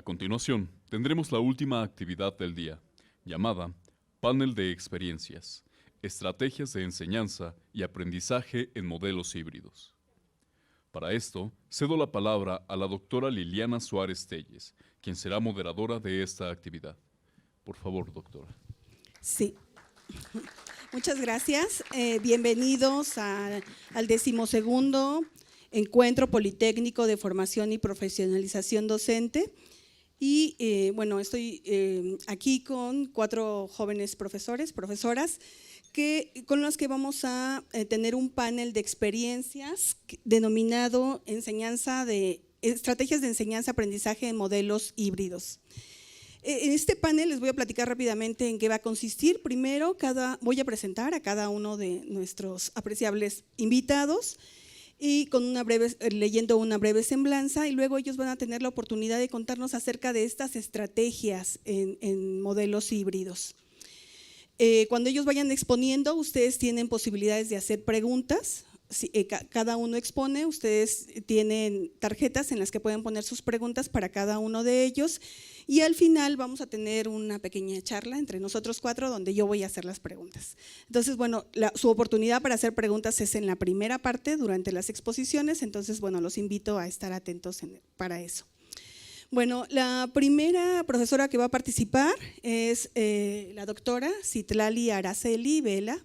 continuación, tendremos la última actividad del día, llamada Panel de Experiencias, Estrategias de Enseñanza y Aprendizaje en Modelos Híbridos. Para esto, cedo la palabra a la doctora Liliana Suárez Telles, quien será moderadora de esta actividad. Por favor, doctora. Sí. Muchas gracias. Bienvenidos al 12º Encuentro Politécnico de Formación y Profesionalización Docente. Y bueno, estoy aquí con 4 jóvenes profesoras, con los que vamos a tener un panel de experiencias denominado Estrategias de Enseñanza Aprendizaje en Modelos Híbridos. En este panel les voy a platicar rápidamente en qué va a consistir. Primero, voy a presentar a cada uno de nuestros apreciables invitados y leyendo una breve semblanza, y luego ellos van a tener la oportunidad de contarnos acerca de estas estrategias en modelos híbridos. Cuando ellos vayan exponiendo, ustedes tienen posibilidades de hacer preguntas. Cada uno expone, ustedes tienen tarjetas en las que pueden poner sus preguntas para cada uno de ellos, y al final vamos a tener una pequeña charla entre nosotros 4 donde yo voy a hacer las preguntas. Entonces, bueno, su oportunidad para hacer preguntas es en la primera parte durante las exposiciones, entonces, bueno, los invito a estar atentos para eso. Bueno, la primera profesora que va a participar es la doctora Citlali Araceli Vela,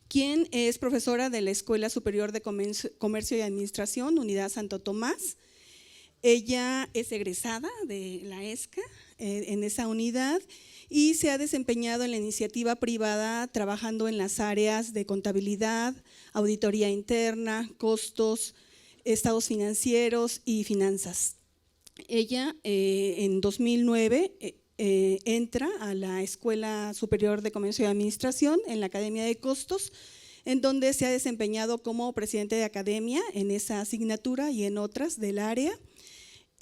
quien es profesora de la Escuela Superior de Comercio y Administración, Unidad Santo Tomás. Ella es egresada de la ESCA en esa unidad y se ha desempeñado en la iniciativa privada trabajando en las áreas de contabilidad, auditoría interna, costos, estados financieros y finanzas. Ella en 2009 entra a la Escuela Superior de Comercio y Administración en la Academia de Costos, en donde se ha desempeñado como presidente de academia en esa asignatura y en otras del área.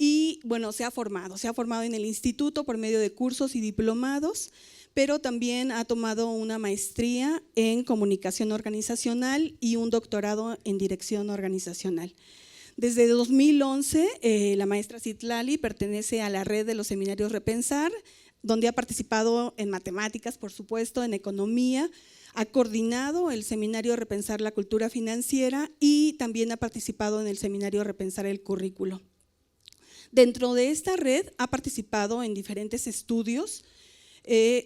Y bueno, se ha formado en el instituto por medio de cursos y diplomados, pero también ha tomado una maestría en comunicación organizacional y un doctorado en dirección organizacional. Desde 2011, la maestra Citlali pertenece a la red de los seminarios Repensar, donde ha participado en matemáticas, por supuesto, en economía, ha coordinado el seminario Repensar la Cultura Financiera y también ha participado en el seminario Repensar el Currículo. Dentro de esta red ha participado en diferentes estudios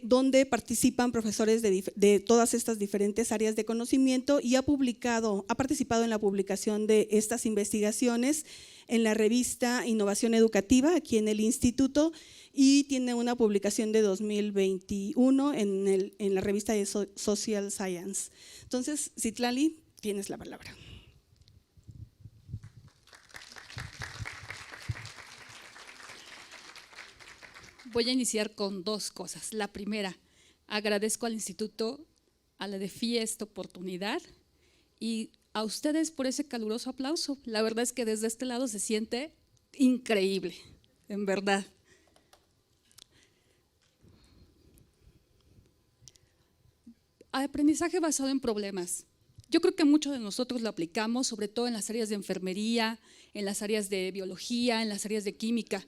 donde participan profesores de todas estas diferentes áreas de conocimiento y ha participado en la publicación de estas investigaciones en la revista Innovación Educativa aquí en el instituto, y tiene una publicación de 2021 en la revista de Social Science. Entonces, Citlali, tienes la palabra. Voy a iniciar con 2 cosas. La primera, agradezco al instituto, a la DEFI esta oportunidad y a ustedes por ese caluroso aplauso. La verdad es que desde este lado se siente increíble, en verdad. Aprendizaje basado en problemas. Yo creo que muchos de nosotros lo aplicamos, sobre todo en las áreas de enfermería, en las áreas de biología, en las áreas de química.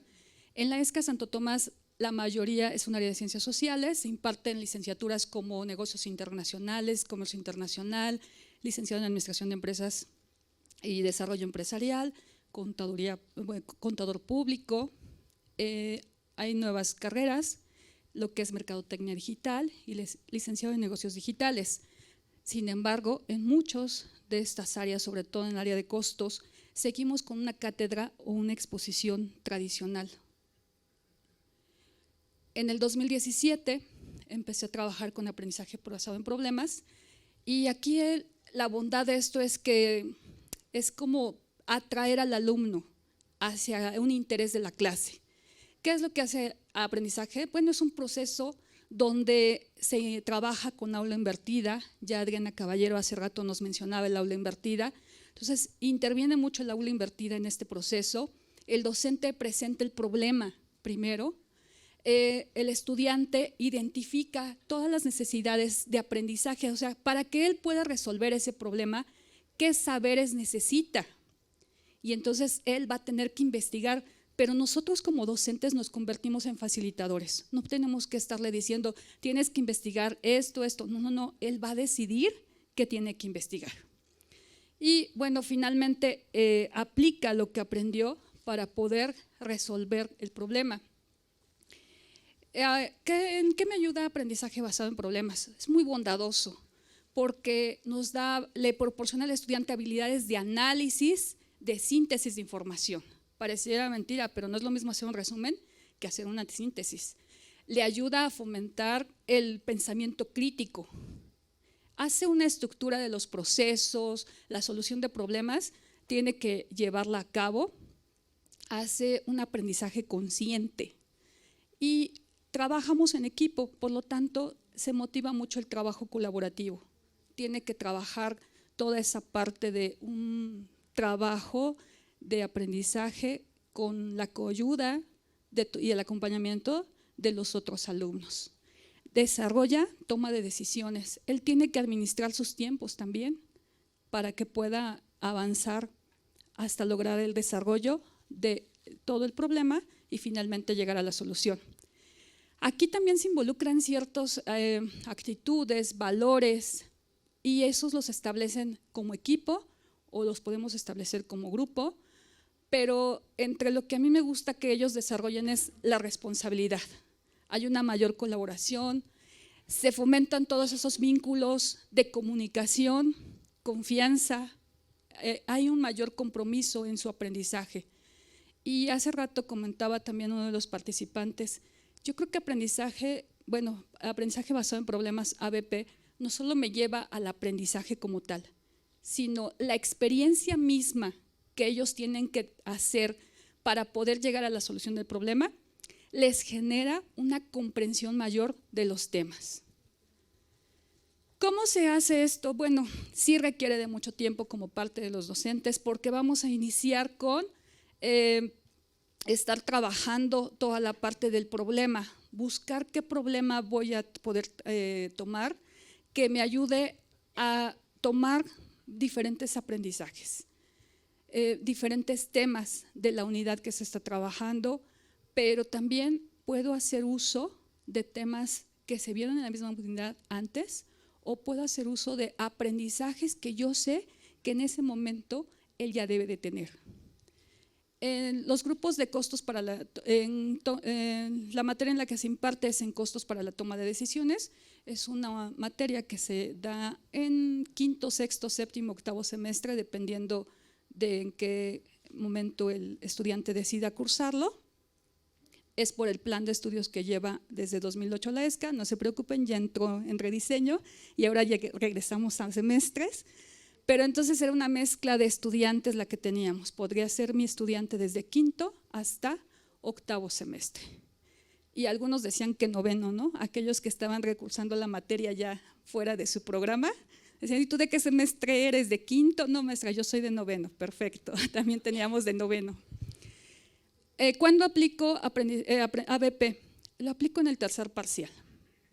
En la ESCA Santo Tomás, la mayoría es un área de ciencias sociales, se imparten licenciaturas como negocios internacionales, comercio internacional, licenciado en administración de empresas y desarrollo empresarial, contador público. Hay nuevas carreras, lo que es mercadotecnia digital y licenciado en negocios digitales. Sin embargo, en muchas de estas áreas, sobre todo en el área de costos, seguimos con una cátedra o una exposición tradicional. En el 2017 empecé a trabajar con aprendizaje basado en problemas y aquí la bondad de esto es que es como atraer al alumno hacia un interés de la clase. ¿Qué es lo que hace aprendizaje? Bueno, es un proceso donde se trabaja con aula invertida. Ya Adriana Caballero hace rato nos mencionaba el aula invertida. Entonces, interviene mucho el aula invertida en este proceso. El docente presenta el problema primero. El estudiante identifica todas las necesidades de aprendizaje, o sea, para que él pueda resolver ese problema, ¿qué saberes necesita? Y entonces él va a tener que investigar pero nosotros como docentes nos convertimos en facilitadores. No tenemos que estarle diciendo, tienes que investigar esto. No, él va a decidir qué tiene que investigar. Y bueno, finalmente aplica lo que aprendió para poder resolver el problema. ¿En qué me ayuda aprendizaje basado en problemas? Es muy bondadoso porque le proporciona al estudiante habilidades de análisis, de síntesis de información. Pareciera mentira, pero no es lo mismo hacer un resumen que hacer una síntesis. Le ayuda a fomentar el pensamiento crítico. Hace una estructura de los procesos, la solución de problemas, tiene que llevarla a cabo. Hace un aprendizaje consciente y trabajamos en equipo, por lo tanto se motiva mucho el trabajo colaborativo. Tiene que trabajar toda esa parte de un trabajo de aprendizaje con la coayuda y el acompañamiento de los otros alumnos. Desarrolla toma de decisiones. Él tiene que administrar sus tiempos también para que pueda avanzar hasta lograr el desarrollo de todo el problema y finalmente llegar a la solución. Aquí también se involucran ciertas actitudes, valores, y esos los establecen como equipo o los podemos establecer como grupo, pero entre lo que a mí me gusta que ellos desarrollen es la responsabilidad. Hay una mayor colaboración, se fomentan todos esos vínculos de comunicación, confianza, hay un mayor compromiso en su aprendizaje. Y hace rato comentaba también uno de los participantes, yo creo que aprendizaje basado en problemas ABP no solo me lleva al aprendizaje como tal, sino la experiencia misma que ellos tienen que hacer para poder llegar a la solución del problema, les genera una comprensión mayor de los temas. ¿Cómo se hace esto? Bueno, sí requiere de mucho tiempo como parte de los docentes porque vamos a iniciar con estar trabajando toda la parte del problema, buscar qué problema voy a poder tomar que me ayude a tomar diferentes aprendizajes, diferentes temas de la unidad que se está trabajando, pero también puedo hacer uso de temas que se vieron en la misma unidad antes o puedo hacer uso de aprendizajes que yo sé que en ese momento él ya debe de tener. En los grupos de costos para la materia en la que se imparte es en costos para la toma de decisiones, es una materia que se da en quinto, sexto, séptimo, octavo semestre, dependiendo de en qué momento el estudiante decida cursarlo. Es por el plan de estudios que lleva desde 2008 la ESCA, no se preocupen, ya entró en rediseño y ahora ya regresamos a semestres. Pero entonces era una mezcla de estudiantes la que teníamos. Podría ser mi estudiante desde quinto hasta octavo semestre. Y algunos decían que noveno, ¿no? Aquellos que estaban recursando la materia ya fuera de su programa, decían, ¿y tú de qué semestre eres? ¿De quinto? No, maestra, yo soy de noveno. Perfecto, también teníamos de noveno. ¿Cuándo aplico ABP? Lo aplico en el tercer parcial,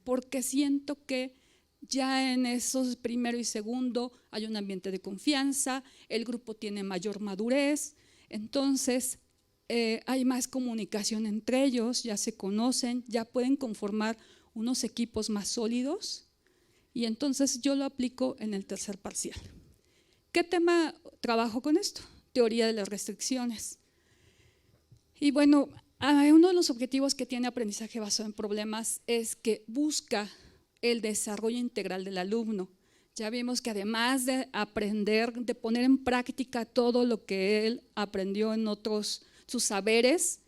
porque siento que ya en esos primero y segundo hay un ambiente de confianza, el grupo tiene mayor madurez, entonces hay más comunicación entre ellos, ya se conocen, ya pueden conformar unos equipos más sólidos y entonces yo lo aplico en el tercer parcial. ¿Qué tema trabajo con esto? Teoría de las restricciones. Y bueno, uno de los objetivos que tiene aprendizaje basado en problemas es que busca el desarrollo integral del alumno. Ya vimos que además de aprender, de poner en práctica todo lo que él aprendió en sus saberes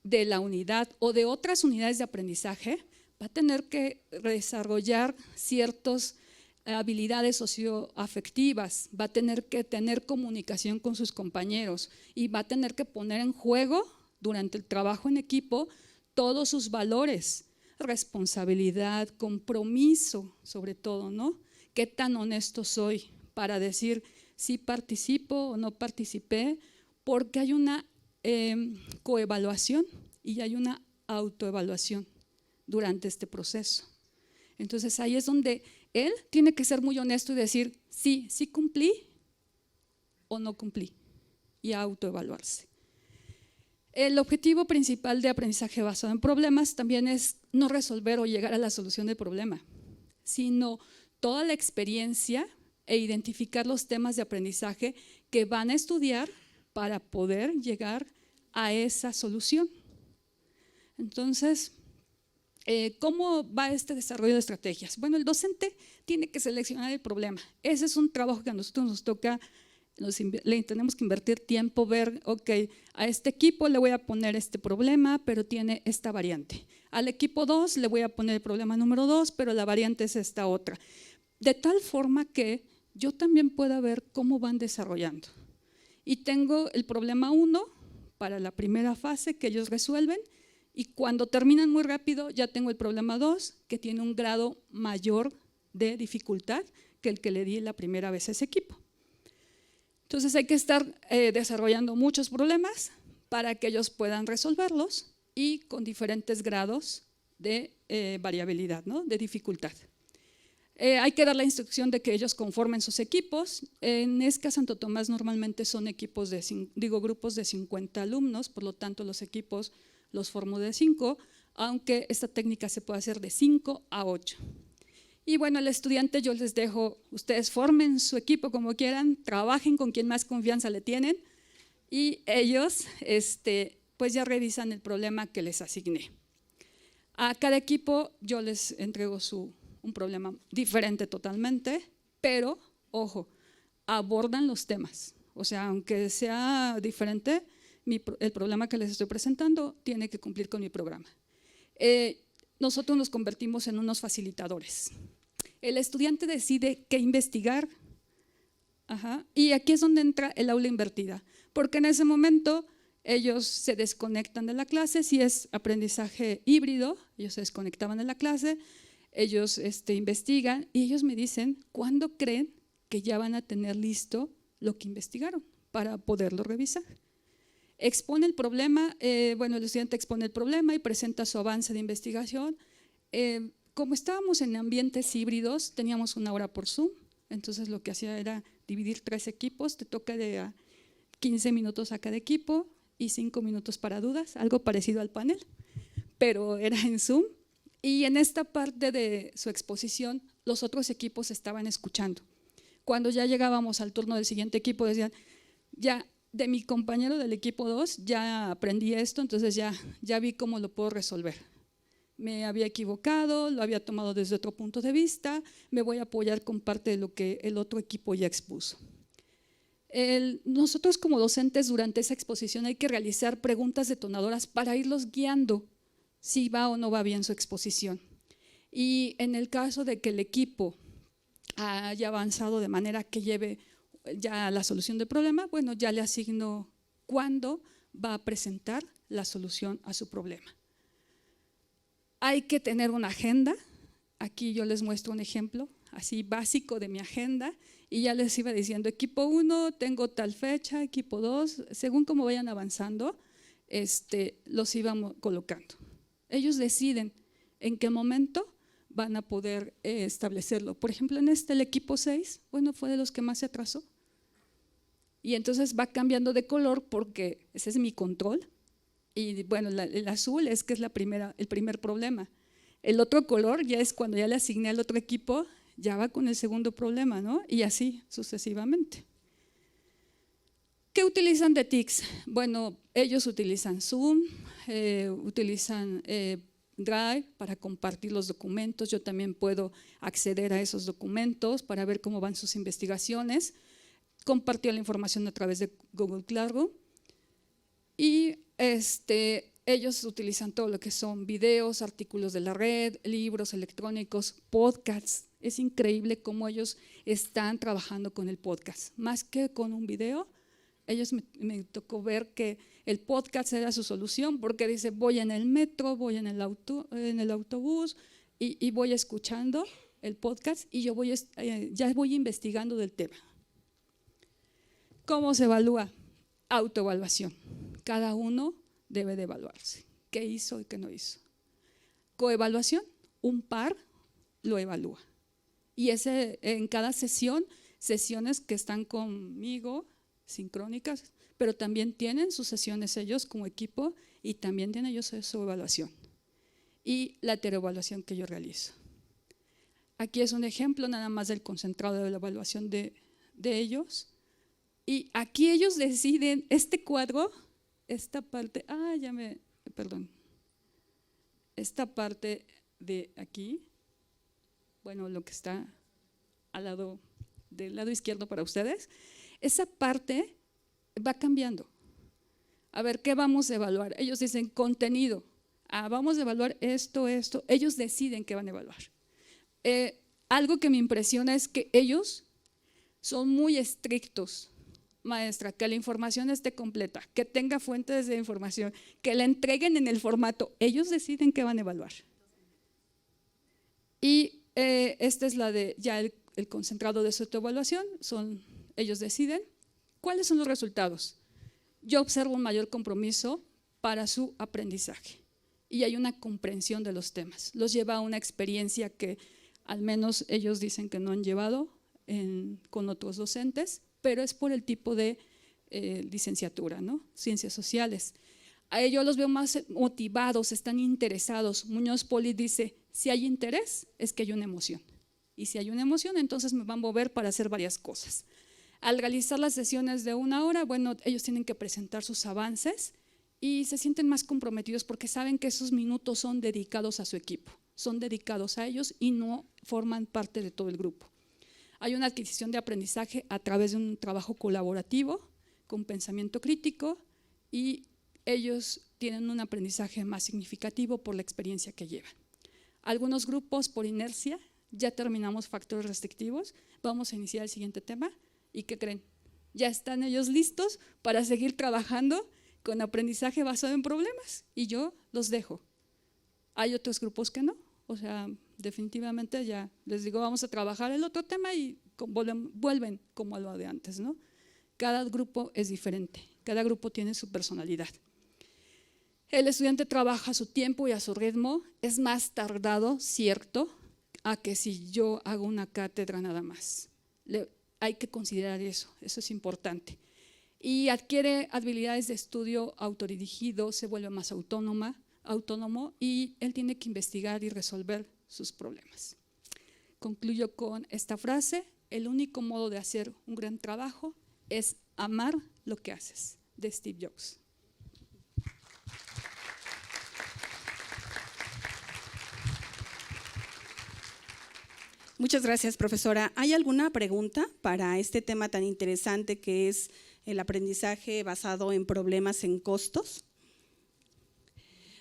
de la unidad o de otras unidades de aprendizaje, va a tener que desarrollar ciertas habilidades socioafectivas, va a tener que tener comunicación con sus compañeros y va a tener que poner en juego durante el trabajo en equipo todos sus valores, responsabilidad, compromiso sobre todo, ¿no? ¿Qué tan honesto soy para decir si participo o no participé? Porque hay una coevaluación y hay una autoevaluación durante este proceso. Entonces ahí es donde él tiene que ser muy honesto y decir sí cumplí o no cumplí y autoevaluarse. El objetivo principal de aprendizaje basado en problemas también es no resolver o llegar a la solución del problema, sino toda la experiencia e identificar los temas de aprendizaje que van a estudiar para poder llegar a esa solución. Entonces, ¿cómo va este desarrollo de estrategias? Bueno, el docente tiene que seleccionar el problema. Ese es un trabajo que a nosotros nos toca, le tenemos que invertir tiempo, ver, ok, a este equipo le voy a poner este problema, pero tiene esta variante. Al equipo 2 le voy a poner el problema número 2, pero la variante es esta otra. De tal forma que yo también pueda ver cómo van desarrollando. Y tengo el problema 1 para la primera fase que ellos resuelven, y cuando terminan muy rápido ya tengo el problema 2 que tiene un grado mayor de dificultad que el que le di la primera vez a ese equipo. Entonces hay que estar desarrollando muchos problemas para que ellos puedan resolverlos y con diferentes grados de variabilidad, ¿no? De dificultad. Hay que dar la instrucción de que ellos conformen sus equipos. En ESCA Santo Tomás normalmente son equipos grupos de 50 alumnos, por lo tanto los equipos los formo de 5, aunque esta técnica se puede hacer de 5 a 8. Y bueno, al estudiante yo les dejo, ustedes formen su equipo como quieran, trabajen con quien más confianza le tienen y ellos pues ya revisan el problema que les asigné. A cada equipo yo les entrego un problema diferente totalmente, pero ojo, abordan los temas. O sea, aunque sea diferente, el problema que les estoy presentando tiene que cumplir con mi programa. Nosotros nos convertimos en unos facilitadores. El estudiante decide qué investigar, y aquí es donde entra el aula invertida, porque en ese momento ellos se desconectan de la clase. Si es aprendizaje híbrido, ellos se desconectaban de la clase, ellos investigan y ellos me dicen cuándo creen que ya van a tener listo lo que investigaron para poderlo revisar. Expone el problema, el estudiante expone el problema y presenta su avance de investigación. Como estábamos en ambientes híbridos, teníamos 1 hora por Zoom, entonces lo que hacía era dividir 3 equipos, te toca de 15 minutos a cada equipo y 5 minutos para dudas, algo parecido al panel, pero era en Zoom. Y en esta parte de su exposición, los otros equipos estaban escuchando. Cuando ya llegábamos al turno del siguiente equipo, decían, ya de mi compañero del equipo 2 ya aprendí esto, entonces ya vi cómo lo puedo resolver. Me había equivocado, lo había tomado desde otro punto de vista, me voy a apoyar con parte de lo que el otro equipo ya expuso. Nosotros como docentes durante esa exposición hay que realizar preguntas detonadoras para irlos guiando si va o no va bien su exposición. Y en el caso de que el equipo haya avanzado de manera que lleve ya la solución del problema, bueno, ya le asigno cuándo va a presentar la solución a su problema. Hay que tener una agenda. Aquí yo les muestro un ejemplo así básico de mi agenda y ya les iba diciendo, equipo 1 tengo tal fecha, equipo 2, según cómo vayan avanzando, los íbamos colocando. Ellos deciden en qué momento van a poder establecerlo. Por ejemplo, el equipo 6, bueno, fue de los que más se atrasó. Y entonces va cambiando de color porque ese es mi control. Y bueno, el azul es que es el primer problema. El otro color ya es cuando ya le asigné al otro equipo, ya va con el segundo problema, ¿no? Y así sucesivamente. ¿Qué utilizan de TICS? Bueno, ellos utilizan Zoom, utilizan Drive para compartir los documentos. Yo también puedo acceder a esos documentos para ver cómo van sus investigaciones. Compartió la información a través de Google Classroom y ellos utilizan todo lo que son videos, artículos de la red, libros electrónicos, podcasts. Es increíble cómo ellos están trabajando con el podcast, más que con un video. Ellos me tocó ver que el podcast era su solución porque dice, voy en el metro, voy en el autobús y voy escuchando el podcast y yo ya voy investigando del tema. ¿Cómo se evalúa? Autoevaluación. Cada uno debe de evaluarse. ¿Qué hizo y qué no hizo? Coevaluación, un par lo evalúa. Y en cada sesión, sesiones que están conmigo, sincrónicas, pero también tienen sus sesiones ellos como equipo y también tienen ellos su evaluación y la heteroevaluación que yo realizo. Aquí es un ejemplo nada más del concentrado de la evaluación de ellos. Y aquí ellos deciden, este cuadro, esta parte, esta parte de aquí, bueno, lo que está al lado, del lado izquierdo para ustedes, esa parte va cambiando. A ver, ¿qué vamos a evaluar? Ellos dicen contenido, vamos a evaluar esto, ellos deciden qué van a evaluar. Algo que me impresiona es que ellos son muy estrictos. Maestra, que la información esté completa, que tenga fuentes de información, que la entreguen en el formato. Ellos deciden qué van a evaluar. Y esta es la de ya el concentrado de su autoevaluación, ellos deciden. ¿Cuáles son los resultados? Yo observo un mayor compromiso para su aprendizaje y hay una comprensión de los temas. Los lleva a una experiencia que al menos ellos dicen que no han llevado con otros docentes, pero es por el tipo de licenciatura, ¿no? Ciencias sociales. A ellos los veo más motivados, están interesados. Muñoz Poli dice, si hay interés, es que hay una emoción. Y si hay una emoción, entonces me van a mover para hacer varias cosas. Al realizar las sesiones de 1 hora, bueno, ellos tienen que presentar sus avances y se sienten más comprometidos porque saben que esos minutos son dedicados a su equipo, son dedicados a ellos y no forman parte de todo el grupo. Hay una adquisición de aprendizaje a través de un trabajo colaborativo, con pensamiento crítico, y ellos tienen un aprendizaje más significativo por la experiencia que llevan. Algunos grupos por inercia, ya terminamos factores restrictivos, vamos a iniciar el siguiente tema, ¿y qué creen? Ya están ellos listos para seguir trabajando con aprendizaje basado en problemas, y yo los dejo. Hay otros grupos que no, o sea, definitivamente ya les digo, vamos a trabajar el otro tema y vuelven como a lo de antes, ¿no? Cada grupo es diferente, cada grupo tiene su personalidad. El estudiante trabaja a su tiempo y a su ritmo, es más tardado, cierto, a que si yo hago una cátedra nada más. Hay que considerar eso es importante. Y adquiere habilidades de estudio autodirigido, se vuelve más autónomo y él tiene que investigar y resolver sus problemas. Concluyo con esta frase: el único modo de hacer un gran trabajo es amar lo que haces, de Steve Jobs. Muchas gracias, profesora. ¿Hay alguna pregunta para este tema tan interesante que es el aprendizaje basado en problemas en costos?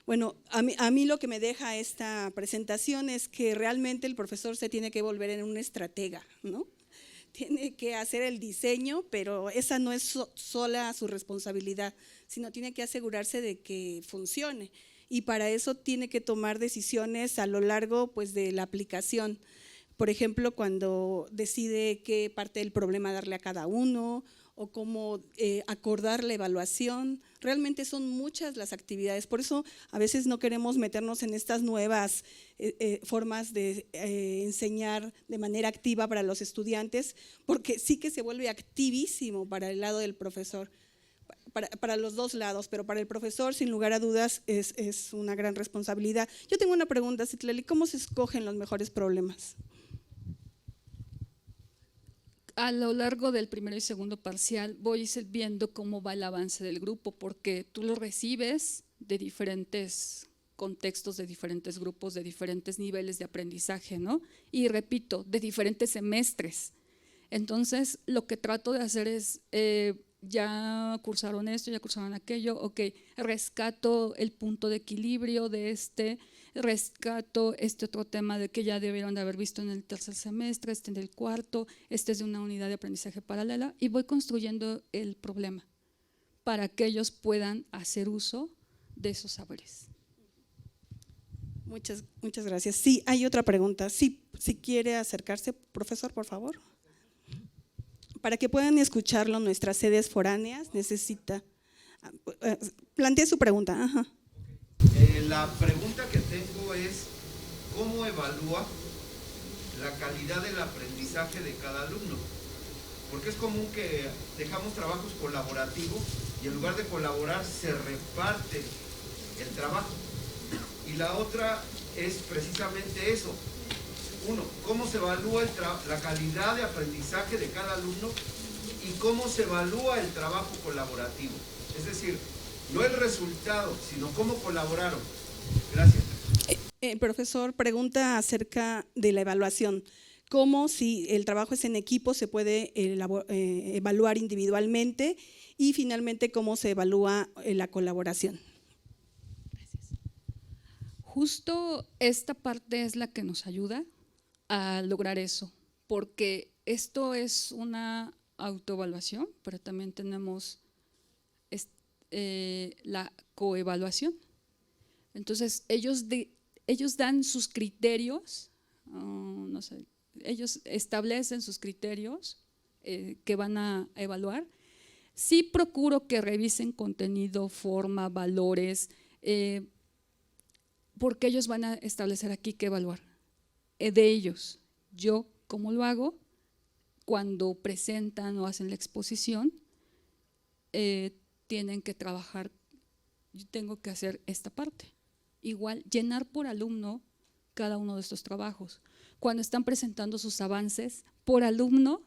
Bueno, a mí lo que me deja esta presentación es que realmente el profesor se tiene que volver en un estratega, ¿no? Tiene que hacer el diseño, pero esa no es sola su responsabilidad, sino tiene que asegurarse de que funcione. Y para eso tiene que tomar decisiones a lo largo, pues, de la aplicación. Por ejemplo, cuando decide qué parte del problema darle a cada uno o cómo acordar la evaluación. Realmente son muchas las actividades, por eso a veces no queremos meternos en estas nuevas formas de enseñar de manera activa para los estudiantes, porque sí que se vuelve activísimo para el lado del profesor, para los dos lados, pero para el profesor sin lugar a dudas es una gran responsabilidad. Yo tengo una pregunta, Citlali, ¿cómo se escogen los mejores problemas? A lo largo del primero y segundo parcial voy viendo cómo va el avance del grupo, porque tú lo recibes de diferentes contextos, de diferentes grupos, de diferentes niveles de aprendizaje, ¿no? Y repito, de diferentes semestres. Entonces, lo que trato de hacer es, ya cursaron esto, ya cursaron aquello, ok, rescato el punto de equilibrio de rescato este otro tema de que ya debieron de haber visto en el tercer semestre, en el cuarto, es de una unidad de aprendizaje paralela, y voy construyendo el problema para que ellos puedan hacer uso de esos saberes. Muchas gracias. Sí, hay otra pregunta. Sí, si quiere acercarse, profesor, por favor. Para que puedan escucharlo nuestras sedes foráneas, necesita… plantee su pregunta. Ajá. La pregunta que tengo es, ¿cómo evalúa la calidad del aprendizaje de cada alumno? Porque es común que dejamos trabajos colaborativos y en lugar de colaborar se reparte el trabajo. Y la otra es precisamente eso. Uno, cómo se evalúa la calidad de aprendizaje de cada alumno y cómo se evalúa el trabajo colaborativo. Es decir, no el resultado, sino cómo colaboraron. Gracias. Profesor, pregunta acerca de la evaluación. ¿Cómo, si el trabajo es en equipo, se puede evaluar individualmente? Y finalmente, ¿cómo se evalúa la colaboración? Gracias. Justo esta parte es la que nos ayuda a lograr eso, porque esto es una autoevaluación, pero también tenemos la coevaluación. Entonces, ellos dan sus criterios, no sé, ellos establecen sus criterios que van a evaluar. Sí procuro que revisen contenido, forma, valores, porque ellos van a establecer aquí qué evaluar. De ellos, yo, ¿cómo lo hago? Cuando presentan o hacen la exposición, tienen que trabajar, yo tengo que hacer esta parte. Igual, llenar por alumno cada uno de estos trabajos. Cuando están presentando sus avances, por alumno,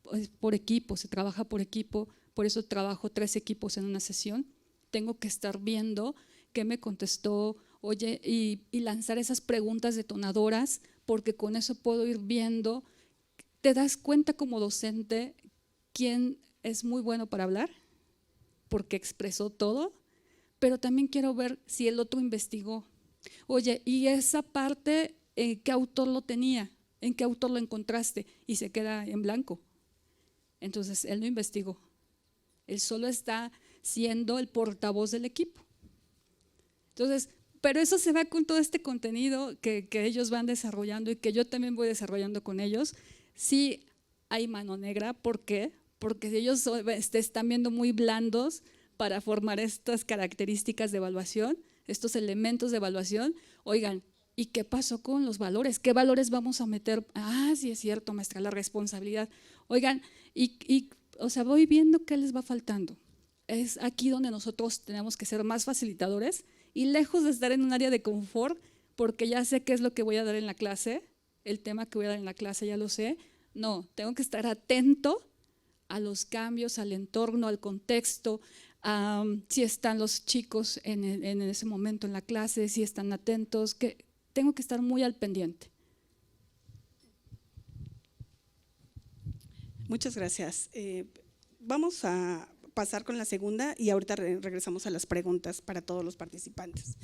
pues por equipo, se trabaja por equipo, por eso trabajo 3 equipos en una sesión. Tengo que estar viendo qué me contestó, oye, y lanzar esas preguntas detonadoras, porque con eso puedo ir viendo. Te das cuenta como docente quién es muy bueno para hablar, porque expresó todo, pero también quiero ver si el otro investigó. Oye, y esa parte, ¿qué autor lo tenía? ¿En qué autor lo encontraste? Y se queda en blanco. Entonces, él no investigó. Él solo está siendo el portavoz del equipo. Entonces, pero eso se va con todo este contenido que ellos van desarrollando y que yo también voy desarrollando con ellos. Sí hay mano negra, ¿por qué? Porque ellos están viendo muy blandos para formar estas características de evaluación, estos elementos de evaluación. Oigan, ¿y qué pasó con los valores? ¿Qué valores vamos a meter? Ah, sí es cierto, maestra, la responsabilidad. Oigan, o sea, voy viendo qué les va faltando. Es aquí donde nosotros tenemos que ser más facilitadores y lejos de estar en un área de confort, porque ya sé qué es lo que voy a dar en la clase, el tema que voy a dar en la clase ya lo sé. No, tengo que estar atento a los cambios, al entorno, al contexto, si están los chicos en ese momento en la clase, si están atentos, que tengo que estar muy al pendiente. Muchas gracias. Vamos a pasar con la segunda y ahorita regresamos a las preguntas para todos los participantes.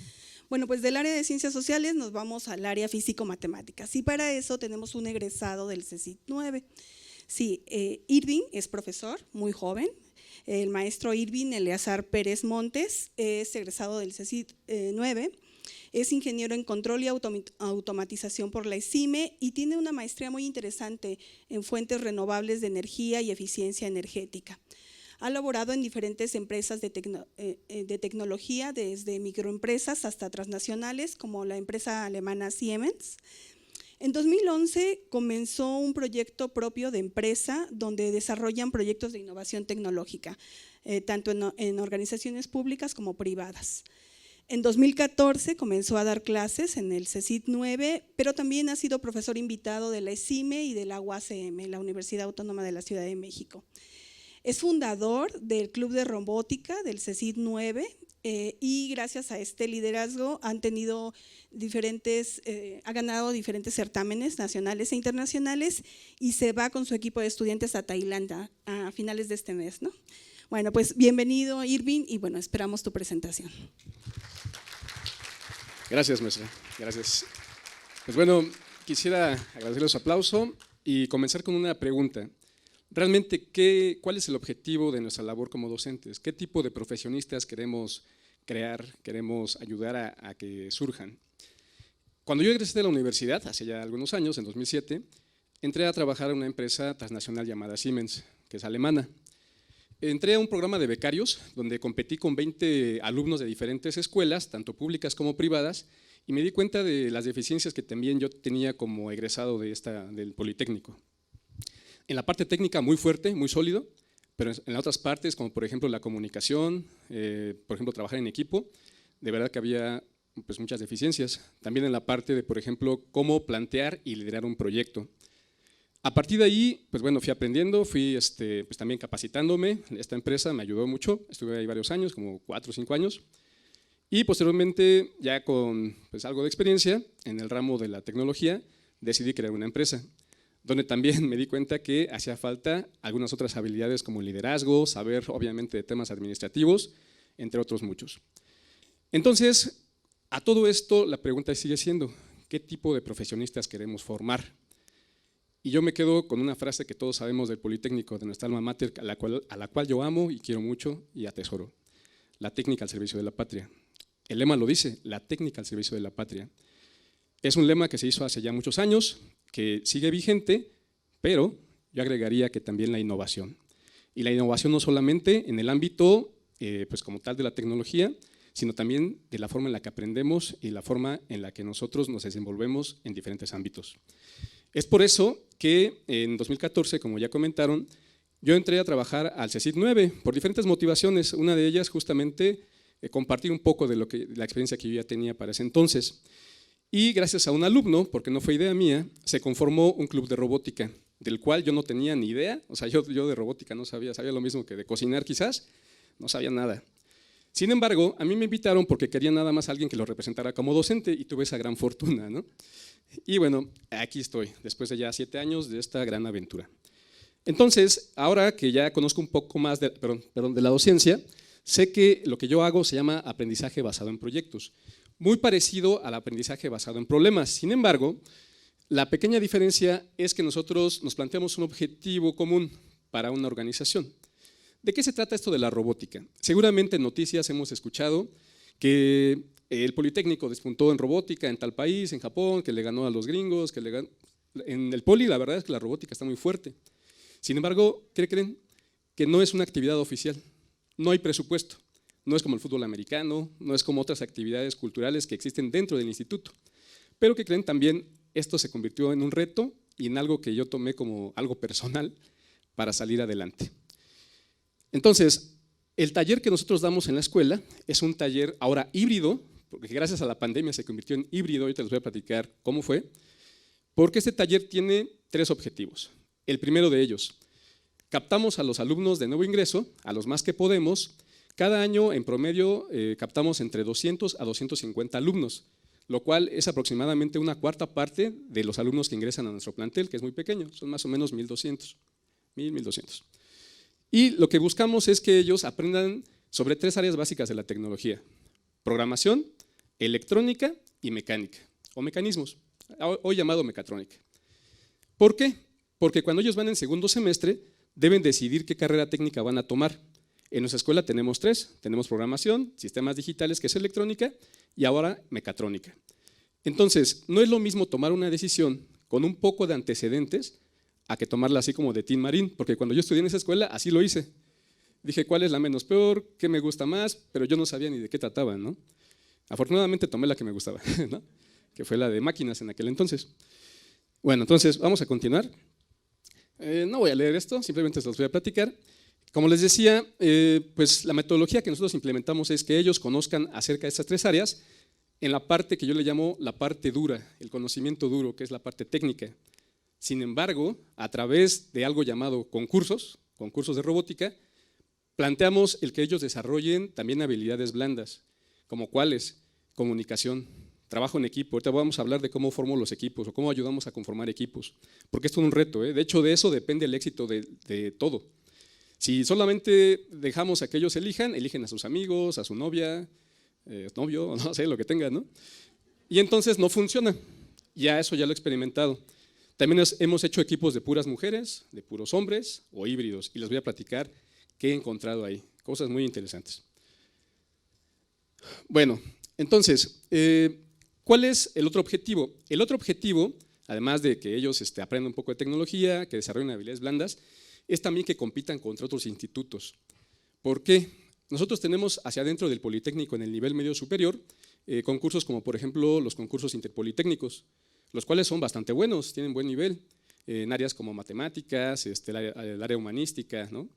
Bueno, pues del área de ciencias sociales nos vamos al área físico-matemáticas y para eso tenemos un egresado del CSIC 9. Sí, Irving es profesor, muy joven. El maestro Irving Eleazar Pérez Montes es egresado del CSIC 9. Es ingeniero en control y automatización por la ESIME y tiene una maestría muy interesante en fuentes renovables de energía y eficiencia energética. Ha laborado en diferentes empresas de tecnología, desde microempresas hasta transnacionales, como la empresa alemana Siemens. En 2011 comenzó un proyecto propio de empresa donde desarrollan proyectos de innovación tecnológica, tanto en organizaciones públicas como privadas. En 2014 comenzó a dar clases en el CSIC 9, pero también ha sido profesor invitado de la ESIME y de la UACM, la Universidad Autónoma de la Ciudad de México. Es fundador del Club de Robótica del CSIC 9 y gracias a este liderazgo ha ganado diferentes certámenes nacionales e internacionales y se va con su equipo de estudiantes a Tailandia a finales de este mes, ¿no? Bueno, pues bienvenido Irving y bueno, esperamos tu presentación. Gracias, maestra. Gracias. Pues bueno, quisiera agradecerles su aplauso y comenzar con una pregunta. Realmente, ¿cuál es el objetivo de nuestra labor como docentes? ¿Qué tipo de profesionistas queremos crear, queremos ayudar a que surjan? Cuando yo egresé de la universidad, hace ya algunos años, en 2007, entré a trabajar en una empresa transnacional llamada Siemens, que es alemana. Entré a un programa de becarios donde competí con 20 alumnos de diferentes escuelas, tanto públicas como privadas, y me di cuenta de las deficiencias que también yo tenía como egresado del Politécnico. En la parte técnica muy fuerte, muy sólido, pero en las otras partes, como por ejemplo la comunicación, por ejemplo trabajar en equipo, de verdad que había pues, muchas deficiencias. También en la parte de, por ejemplo, cómo plantear y liderar un proyecto. A partir de ahí, pues bueno, fui aprendiendo, fui pues también capacitándome. Esta empresa me ayudó mucho, estuve ahí varios años, como 4 o 5 años. Y posteriormente, ya con pues, algo de experiencia en el ramo de la tecnología, decidí crear una empresa, donde también me di cuenta que hacía falta algunas otras habilidades como liderazgo, saber obviamente de temas administrativos, entre otros muchos. Entonces, a todo esto la pregunta sigue siendo, ¿qué tipo de profesionistas queremos formar? Y yo me quedo con una frase que todos sabemos del Politécnico, de nuestra alma mater, a la cual yo amo y quiero mucho y atesoro, la técnica al servicio de la patria. El lema lo dice, la técnica al servicio de la patria. Es un lema que se hizo hace ya muchos años, que sigue vigente, pero yo agregaría que también la innovación. Y la innovación no solamente en el ámbito pues como tal de la tecnología, sino también de la forma en la que aprendemos y la forma en la que nosotros nos desenvolvemos en diferentes ámbitos. Es por eso que en 2014, como ya comentaron, yo entré a trabajar al CECIT 9 por diferentes motivaciones, una de ellas justamente compartir un poco de la experiencia que yo ya tenía para ese entonces. Y gracias a un alumno, porque no fue idea mía, se conformó un club de robótica, del cual yo no tenía ni idea, o sea, yo de robótica no sabía lo mismo que de cocinar quizás, no sabía nada. Sin embargo, a mí me invitaron porque quería nada más a alguien que lo representara como docente y tuve esa gran fortuna, ¿no? Y bueno, aquí estoy, después de ya 7 años de esta gran aventura. Entonces, ahora que ya conozco un poco más de la docencia, sé que lo que yo hago se llama aprendizaje basado en proyectos, muy parecido al aprendizaje basado en problemas. Sin embargo, la pequeña diferencia es que nosotros nos planteamos un objetivo común para una organización. ¿De qué se trata esto de la robótica? Seguramente en noticias hemos escuchado que el Politécnico despuntó en robótica en tal país, en Japón, que le ganó a los gringos, en el Poli la verdad es que la robótica está muy fuerte. Sin embargo, ¿qué creen? Que no es una actividad oficial, no hay presupuesto, no es como el fútbol americano, no es como otras actividades culturales que existen dentro del instituto. Pero ¿qué creen? También esto se convirtió en un reto y en algo que yo tomé como algo personal para salir adelante. Entonces, el taller que nosotros damos en la escuela es un taller ahora híbrido, porque gracias a la pandemia se convirtió en híbrido, ahorita les voy a platicar cómo fue, porque este taller tiene 3 objetivos. El primero de ellos, captamos a los alumnos de nuevo ingreso, a los más que podemos. Cada año en promedio captamos entre 200 a 250 alumnos, lo cual es aproximadamente una cuarta parte de los alumnos que ingresan a nuestro plantel, que es muy pequeño, son más o menos 1,200. Y lo que buscamos es que ellos aprendan sobre 3 áreas básicas de la tecnología: programación, electrónica y mecánica, o mecanismos, hoy llamado mecatrónica. ¿Por qué? Porque cuando ellos van en segundo semestre deben decidir qué carrera técnica van a tomar. En nuestra escuela tenemos 3, tenemos programación, sistemas digitales, que es electrónica, y ahora mecatrónica. Entonces, no es lo mismo tomar una decisión con un poco de antecedentes a que tomarla así como de Tin Marín, porque cuando yo estudié en esa escuela así lo hice. Dije cuál es la menos peor, qué me gusta más, pero yo no sabía ni de qué trataban, ¿no? Afortunadamente tomé la que me gustaba, ¿no? Que fue la de máquinas en aquel entonces. Bueno, entonces vamos a continuar. No voy a leer esto, simplemente se los voy a platicar. Como les decía, pues la metodología que nosotros implementamos es que ellos conozcan acerca de estas 3 áreas en la parte que yo le llamo la parte dura, el conocimiento duro, que es la parte técnica. Sin embargo, a través de algo llamado concursos de robótica, planteamos el que ellos desarrollen también habilidades blandas, como cuáles: comunicación, trabajo en equipo. Ahorita vamos a hablar de cómo formo los equipos o cómo ayudamos a conformar equipos, porque esto es un reto, ¿eh? De hecho, de eso depende el éxito de todo. Si solamente dejamos a que ellos eligen a sus amigos, a su novia, novio, no sé, lo que tengan, ¿no? Y entonces no funciona. Eso ya lo he experimentado. También hemos hecho equipos de puras mujeres, de puros hombres o híbridos, y les voy a platicar qué he encontrado ahí, cosas muy interesantes. Bueno, entonces, ¿cuál es el otro objetivo? El otro objetivo, además de que ellos aprendan un poco de tecnología, que desarrollen habilidades blandas, es también que compitan contra otros institutos. ¿Por qué? Nosotros tenemos hacia adentro del Politécnico en el nivel medio superior concursos como por ejemplo los concursos interpolitécnicos, los cuales son bastante buenos, tienen buen nivel en áreas como matemáticas, el área humanística, ¿no?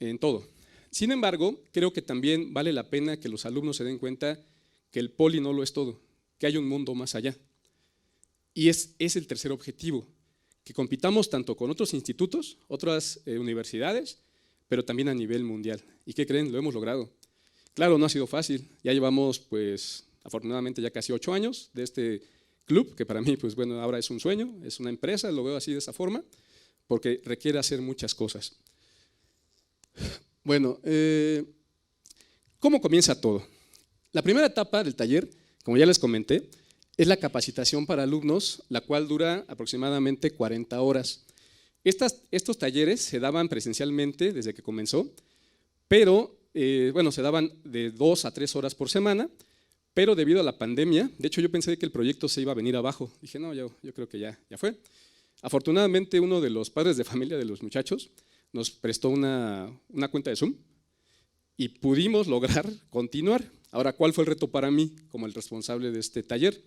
en todo. Sin embargo, creo que también vale la pena que los alumnos se den cuenta que el poli no lo es todo, que hay un mundo más allá. Y es el tercer objetivo, que compitamos tanto con otros institutos, otras universidades, pero también a nivel mundial. ¿Y qué creen? Lo hemos logrado. Claro, no ha sido fácil. Ya llevamos, pues, afortunadamente ya casi 8 años de este club, que para mí, pues bueno, ahora es un sueño, es una empresa, lo veo así de esa forma, porque requiere hacer muchas cosas. Bueno, ¿cómo comienza todo? La primera etapa del taller, como ya les comenté, es la capacitación para alumnos, la cual dura aproximadamente 40 horas. Estos talleres se daban presencialmente desde que comenzó, pero bueno, se daban de 2 a 3 horas por semana, pero debido a la pandemia, de hecho yo pensé que el proyecto se iba a venir abajo. Dije, no, yo creo que ya fue. Afortunadamente uno de los padres de familia de los muchachos nos prestó una cuenta de Zoom y pudimos lograr continuar. Ahora, ¿cuál fue el reto para mí como el responsable de este taller?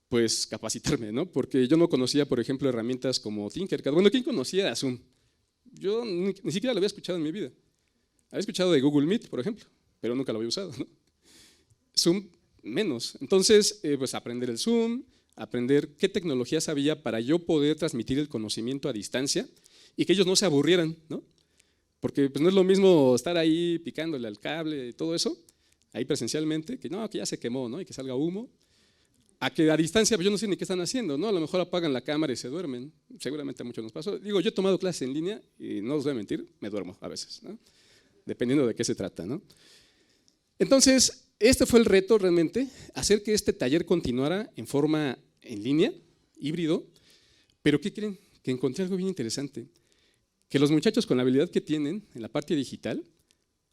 Pues capacitarme, ¿no? Porque yo no conocía, por ejemplo, herramientas como Tinkercad. Bueno, ¿quién conocía a Zoom? Yo ni siquiera lo había escuchado en mi vida. Había escuchado de Google Meet, por ejemplo, pero nunca lo había usado, ¿no? Zoom menos. Entonces, pues aprender el Zoom, aprender qué tecnologías había para yo poder transmitir el conocimiento a distancia y que ellos no se aburrieran, ¿no? Porque pues, no es lo mismo estar ahí picándole al cable y todo eso, ahí presencialmente, que no, que ya se quemó, ¿no? Y que salga humo, a que a distancia pues yo no sé ni qué están haciendo, ¿no? A lo mejor apagan la cámara y se duermen, seguramente a muchos nos pasó. Digo, yo he tomado clases en línea y no os voy a mentir, me duermo a veces, ¿no? Dependiendo de qué se trata, ¿no? Entonces, este fue el reto realmente, hacer que este taller continuara en forma en línea, híbrido, pero ¿qué creen? Que encontré algo bien interesante, que los muchachos con la habilidad que tienen en la parte digital,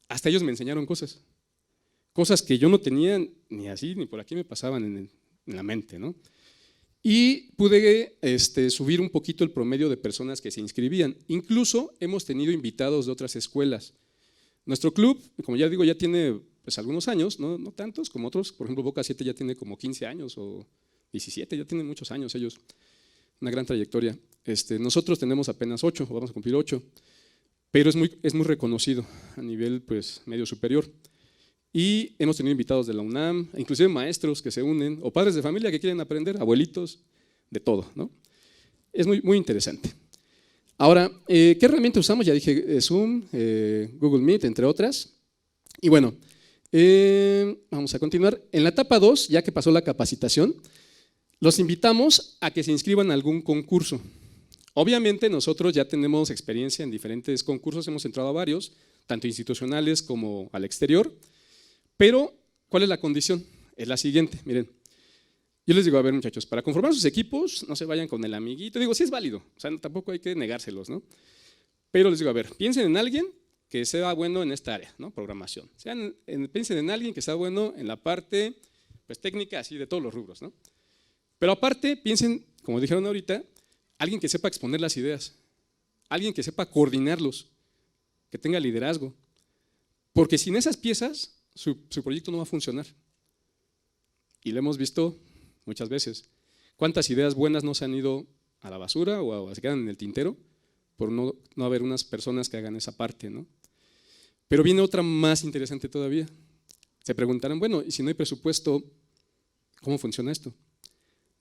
hasta ellos me enseñaron cosas que yo no tenía ni así, ni por aquí me pasaban en la mente, ¿no? Y pude subir un poquito el promedio de personas que se inscribían. Incluso hemos tenido invitados de otras escuelas. Nuestro club, como ya digo, ya tiene pues, algunos años, no tantos como otros. Por ejemplo, Boca 7 ya tiene como 15 años o 17, ya tienen muchos años ellos. Una gran trayectoria. Nosotros tenemos apenas 8, o vamos a cumplir 8, pero es muy reconocido a nivel pues, medio superior. Y hemos tenido invitados de la UNAM, inclusive maestros que se unen, o padres de familia que quieren aprender, abuelitos, de todo, ¿no? Es muy, muy interesante. Ahora, ¿qué herramienta usamos? Ya dije Zoom, Google Meet, entre otras. Y bueno, vamos a continuar. En la etapa 2, ya que pasó la capacitación, los invitamos a que se inscriban a algún concurso. Obviamente nosotros ya tenemos experiencia en diferentes concursos, hemos entrado a varios, tanto institucionales como al exterior. Pero, ¿cuál es la condición? Es la siguiente, miren. Yo les digo, a ver muchachos, para conformar sus equipos, no se vayan con el amiguito. Digo, sí es válido, o sea, tampoco hay que negárselos, ¿no? Pero les digo, a ver, piensen en alguien que sea bueno en esta área, ¿no? Programación. Piensen en alguien que sea bueno en la parte pues, técnica, así de todos los rubros, ¿no? Pero aparte, piensen, como dijeron ahorita, alguien que sepa exponer las ideas, alguien que sepa coordinarlos, que tenga liderazgo. Porque sin esas piezas, su proyecto no va a funcionar. Y lo hemos visto muchas veces. ¿Cuántas ideas buenas no se han ido a la basura o se quedan en el tintero por no haber unas personas que hagan esa parte, ¿no? Pero viene otra más interesante todavía. Se preguntarán, bueno, y si no hay presupuesto, ¿cómo funciona esto?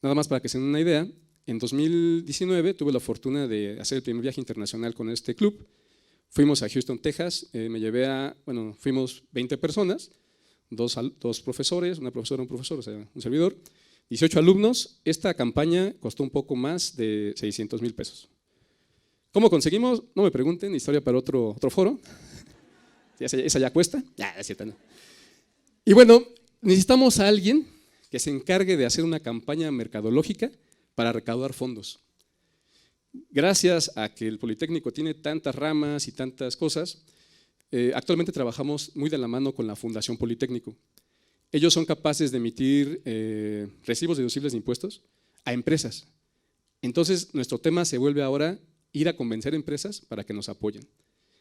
Nada más para que se den una idea, en 2019 tuve la fortuna de hacer el primer viaje internacional con este club. Fuimos a Houston, Texas, fuimos 20 personas, dos profesores, una profesora, un profesor, o sea, un servidor, 18 alumnos. Esta campaña costó un poco más de 600,000 pesos. ¿Cómo conseguimos? No me pregunten, historia para otro foro. ¿Esa ya cuesta? Ya, es cierto, no. Y bueno, necesitamos a alguien que se encargue de hacer una campaña mercadológica para recaudar fondos. Gracias a que el Politécnico tiene tantas ramas y tantas cosas, actualmente trabajamos muy de la mano con la Fundación Politécnico. Ellos son capaces de emitir recibos deducibles de impuestos a empresas. Entonces, nuestro tema se vuelve ahora ir a convencer empresas para que nos apoyen.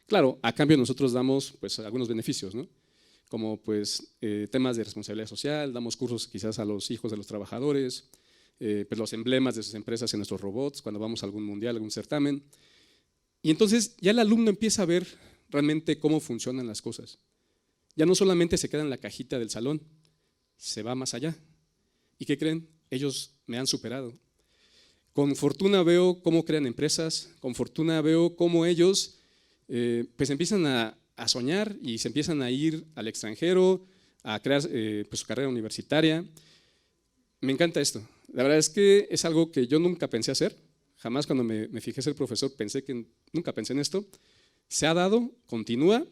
Claro, a cambio nosotros damos pues, algunos beneficios, ¿no? Como pues, temas de responsabilidad social, damos cursos quizás a los hijos de los trabajadores, pues los emblemas de sus empresas en nuestros robots, cuando vamos a algún mundial, algún certamen. Y entonces ya el alumno empieza a ver realmente cómo funcionan las cosas. Ya no solamente se queda en la cajita del salón, se va más allá. ¿Y qué creen? Ellos me han superado. Con fortuna veo cómo crean empresas, con fortuna veo cómo ellos pues empiezan a soñar y se empiezan a ir al extranjero, a crear pues su carrera universitaria. Me encanta esto. La verdad es que es algo que yo nunca pensé hacer. Jamás cuando me fijé ser profesor nunca pensé en esto. Se ha dado, continúa,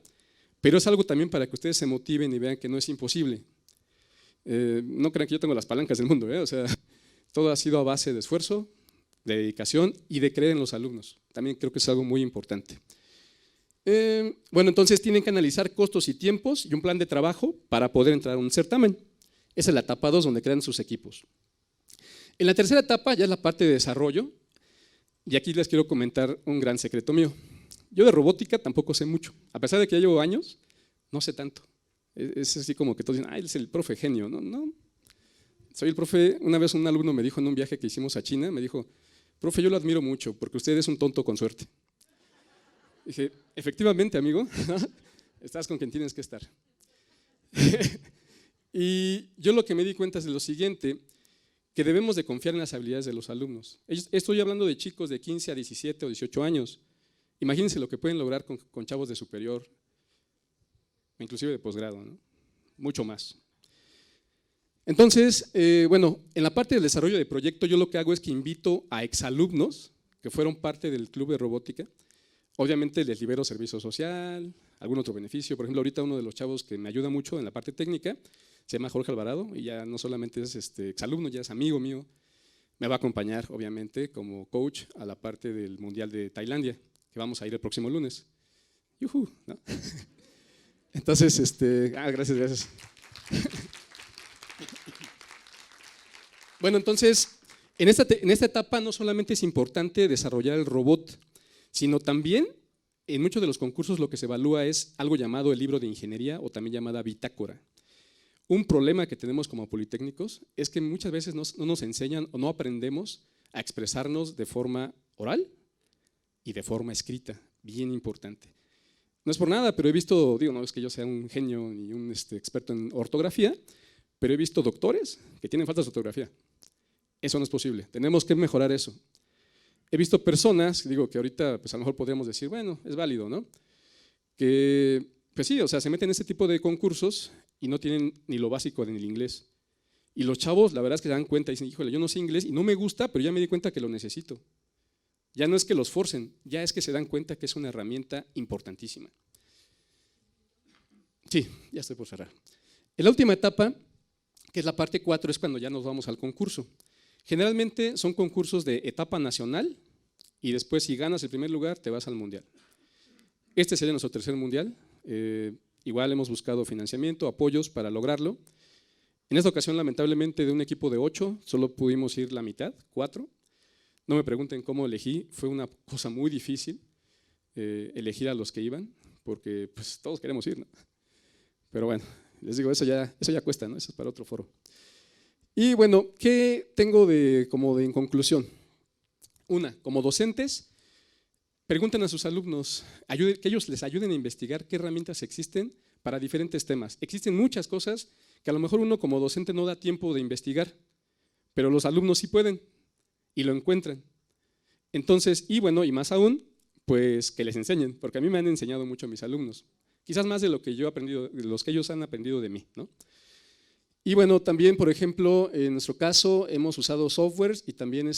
pero es algo también para que ustedes se motiven y vean que no es imposible. No crean que yo tengo las palancas del mundo, o sea, todo ha sido a base de esfuerzo, de dedicación y de creer en los alumnos. También creo que es algo muy importante. Bueno, entonces tienen que analizar costos y tiempos y un plan de trabajo para poder entrar a un certamen. Esa es la etapa 2, donde crean sus equipos. En la tercera etapa ya es la parte de desarrollo, y aquí les quiero comentar un gran secreto mío. Yo de robótica tampoco sé mucho, a pesar de que ya llevo años, no sé tanto. Es así como que todos dicen, él es el profe genio. No, soy el profe. Una vez un alumno me dijo en un viaje que hicimos a China, me dijo, profe, yo lo admiro mucho porque usted es un tonto con suerte. Dije, efectivamente, amigo, estás con quien tienes que estar. Y yo lo que me di cuenta es de lo siguiente, que debemos de confiar en las habilidades de los alumnos. Estoy hablando de chicos de 15 a 17 o 18 años. Imagínense lo que pueden lograr con chavos de superior, inclusive de posgrado, ¿no? Mucho más. Entonces, bueno, en la parte del desarrollo de proyecto yo lo que hago es que invito a exalumnos que fueron parte del club de robótica. Obviamente les libero servicio social, algún otro beneficio. Por ejemplo, ahorita uno de los chavos que me ayuda mucho en la parte técnica se llama Jorge Alvarado y ya no solamente es exalumno, ya es amigo mío. Me va a acompañar, obviamente, como coach a la parte del Mundial de Tailandia, que vamos a ir el próximo lunes. ¡Yujú! ¿No? Entonces, gracias. Bueno, entonces, en esta etapa no solamente es importante desarrollar el robot, sino también en muchos de los concursos lo que se evalúa es algo llamado el libro de ingeniería o también llamada bitácora. Un problema que tenemos como politécnicos es que muchas veces no nos enseñan o no aprendemos a expresarnos de forma oral y de forma escrita, bien importante. No es por nada, pero he visto, no es que yo sea un genio ni un experto en ortografía, pero he visto doctores que tienen faltas de ortografía. Eso no es posible, tenemos que mejorar eso. He visto personas, que ahorita pues a lo mejor podríamos decir, bueno, es válido, ¿no? Que, pues sí, o sea, se meten en este tipo de concursos y no tienen ni lo básico ni el inglés. Y los chavos, la verdad es que se dan cuenta y dicen, híjole, yo no sé inglés y no me gusta, pero ya me di cuenta que lo necesito. Ya no es que los forcen, ya es que se dan cuenta que es una herramienta importantísima. Sí, ya estoy por cerrar. En la última etapa, que es la parte 4, es cuando ya nos vamos al concurso. Generalmente son concursos de etapa nacional y después si ganas el primer lugar te vas al mundial. Este sería nuestro tercer mundial. Igual hemos buscado financiamiento, apoyos para lograrlo. En esta ocasión, lamentablemente, de un equipo de 8, solo pudimos ir la mitad, 4. No me pregunten cómo elegí, fue una cosa muy difícil elegir a los que iban, porque pues todos queremos ir, ¿no? Pero bueno, les digo, eso ya cuesta, ¿no? Eso es para otro foro. Y bueno, ¿qué tengo en conclusión? Una, como docentes, pregunten a sus alumnos, que ellos les ayuden a investigar qué herramientas existen para diferentes temas. Existen muchas cosas que a lo mejor uno como docente no da tiempo de investigar, pero los alumnos sí pueden y lo encuentran. Entonces, y bueno, y más aún, pues que les enseñen, porque a mí me han enseñado mucho mis alumnos, quizás más de lo que yo he aprendido, de los que ellos han aprendido de mí, ¿no? Y bueno, también, por ejemplo, en nuestro caso hemos usado softwares y también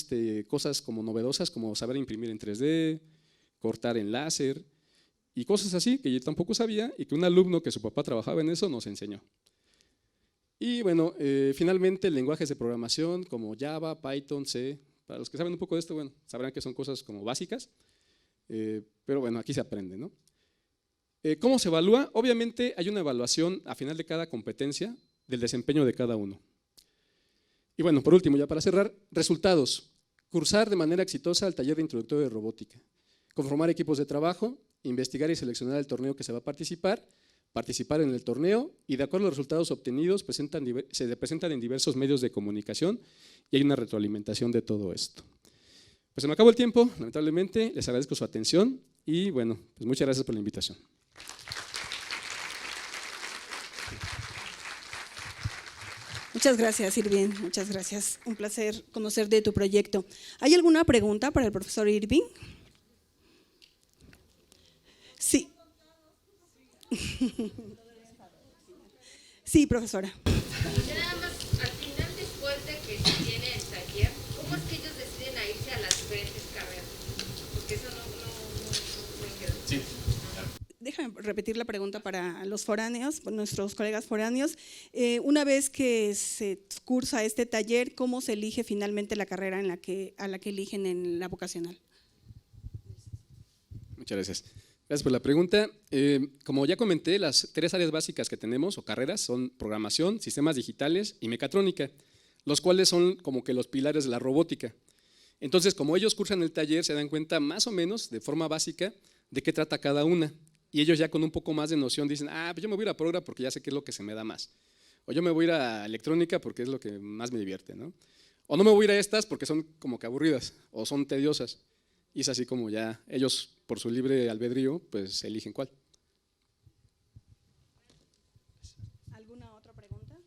cosas como novedosas, como saber imprimir en 3D, cortar en láser y cosas así que yo tampoco sabía y que un alumno que su papá trabajaba en eso nos enseñó. Y bueno, finalmente lenguajes de programación como Java, Python, C. Para los que saben un poco de esto, bueno, sabrán que son cosas como básicas, pero bueno, aquí se aprende, ¿no? ¿Cómo se evalúa? Obviamente hay una evaluación a final de cada competencia del desempeño de cada uno. Y bueno, por último, ya para cerrar, resultados. Cursar de manera exitosa el taller de introductorio de robótica. Conformar equipos de trabajo, investigar y seleccionar el torneo que se va a participar en el torneo y de acuerdo a los resultados obtenidos se presentan en diversos medios de comunicación y hay una retroalimentación de todo esto. Pues se me acabó el tiempo, lamentablemente, les agradezco su atención y bueno, pues muchas gracias por la invitación. Muchas gracias, Irving. Muchas gracias. Un placer conocer de tu proyecto. ¿Hay alguna pregunta para el profesor Irving? Sí. Sí, profesora. Y nada más, al final, después de que se tiene el taller, ¿cómo es que ellos deciden a irse a las diferentes carreras? Porque eso no me quedó. Sí. Déjame repetir la pregunta para los foráneos, nuestros colegas foráneos. Una vez que se cursa este taller, ¿cómo se elige finalmente la carrera a la que eligen en la vocacional? Muchas gracias. Gracias por la pregunta. Como ya comenté, las 3 áreas básicas que tenemos o carreras son programación, sistemas digitales y mecatrónica, los cuales son como que los pilares de la robótica. Entonces, como ellos cursan el taller, se dan cuenta más o menos de forma básica de qué trata cada una. Y ellos ya con un poco más de noción dicen, pues yo me voy a ir a Progra porque ya sé qué es lo que se me da más. O yo me voy a ir a electrónica porque es lo que más me divierte, ¿no? O no me voy a ir a estas porque son como que aburridas o son tediosas. Y es así como ya ellos, por su libre albedrío, pues eligen cuál. ¿Alguna otra pregunta?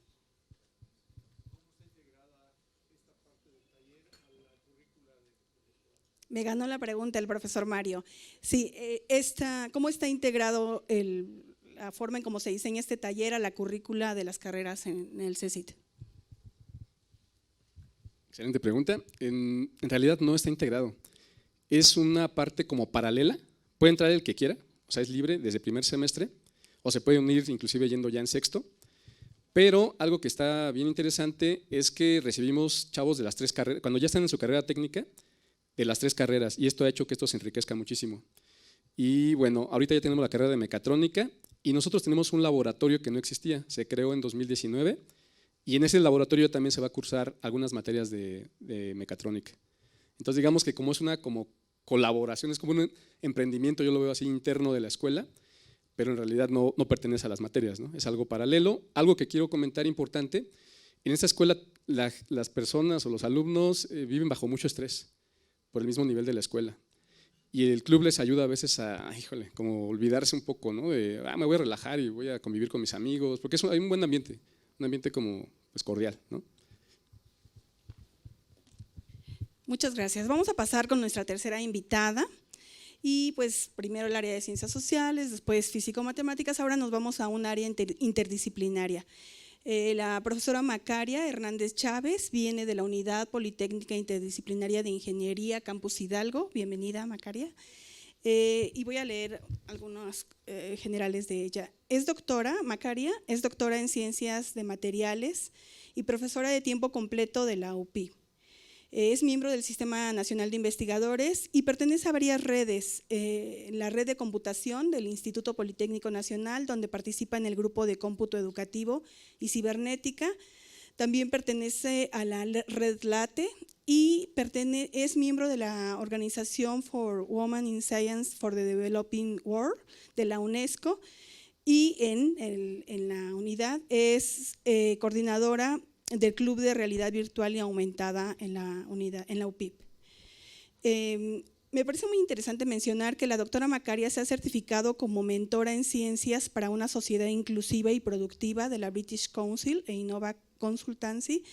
Me ganó la pregunta el profesor Mario. Sí, ¿cómo está integrado la forma en cómo se diseña este taller a la currícula de las carreras en el CECIT? Excelente pregunta. En realidad no está integrado. Es una parte como paralela. Puede entrar el que quiera, o sea, es libre desde primer semestre, o se puede unir inclusive yendo ya en sexto. Pero algo que está bien interesante es que recibimos chavos de las 3 carreras, cuando ya están en su carrera técnica, de las 3 carreras, y esto ha hecho que esto se enriquezca muchísimo. Y bueno, ahorita ya tenemos la carrera de mecatrónica y nosotros tenemos un laboratorio que no existía, se creó en 2019 y en ese laboratorio también se va a cursar algunas materias de mecatrónica. Entonces digamos que como es una como colaboración, es como un emprendimiento, yo lo veo así interno de la escuela, pero en realidad no pertenece a las materias, ¿no? Es algo paralelo. Algo que quiero comentar importante, en esta escuela las personas o los alumnos viven bajo mucho estrés por el mismo nivel de la escuela. Y el club les ayuda a veces a, como olvidarse un poco, ¿no? De, me voy a relajar y voy a convivir con mis amigos, porque hay un buen ambiente, un ambiente como pues, cordial, ¿no? Muchas gracias. Vamos a pasar con nuestra tercera invitada. Y pues primero el área de ciencias sociales, después físico-matemáticas, ahora nos vamos a un área interdisciplinaria. La profesora Macaria Hernández Chávez viene de la Unidad Politécnica Interdisciplinaria de Ingeniería Campus Hidalgo. Bienvenida, Macaria. Y voy a leer algunos generales de ella. Macaria es doctora en Ciencias de Materiales y profesora de tiempo completo de la UPI. Es miembro del Sistema Nacional de Investigadores y pertenece a varias redes, la red de computación del Instituto Politécnico Nacional, donde participa en el grupo de cómputo educativo y cibernética. También pertenece a la red LATE y es miembro de la Organización for Women in Science for the Developing World de la UNESCO y en la unidad es coordinadora del Club de Realidad Virtual y Aumentada en la UPIP. Me parece muy interesante mencionar que la doctora Macaria se ha certificado como mentora en ciencias para una sociedad inclusiva y productiva de la British Council e Innova Consultancy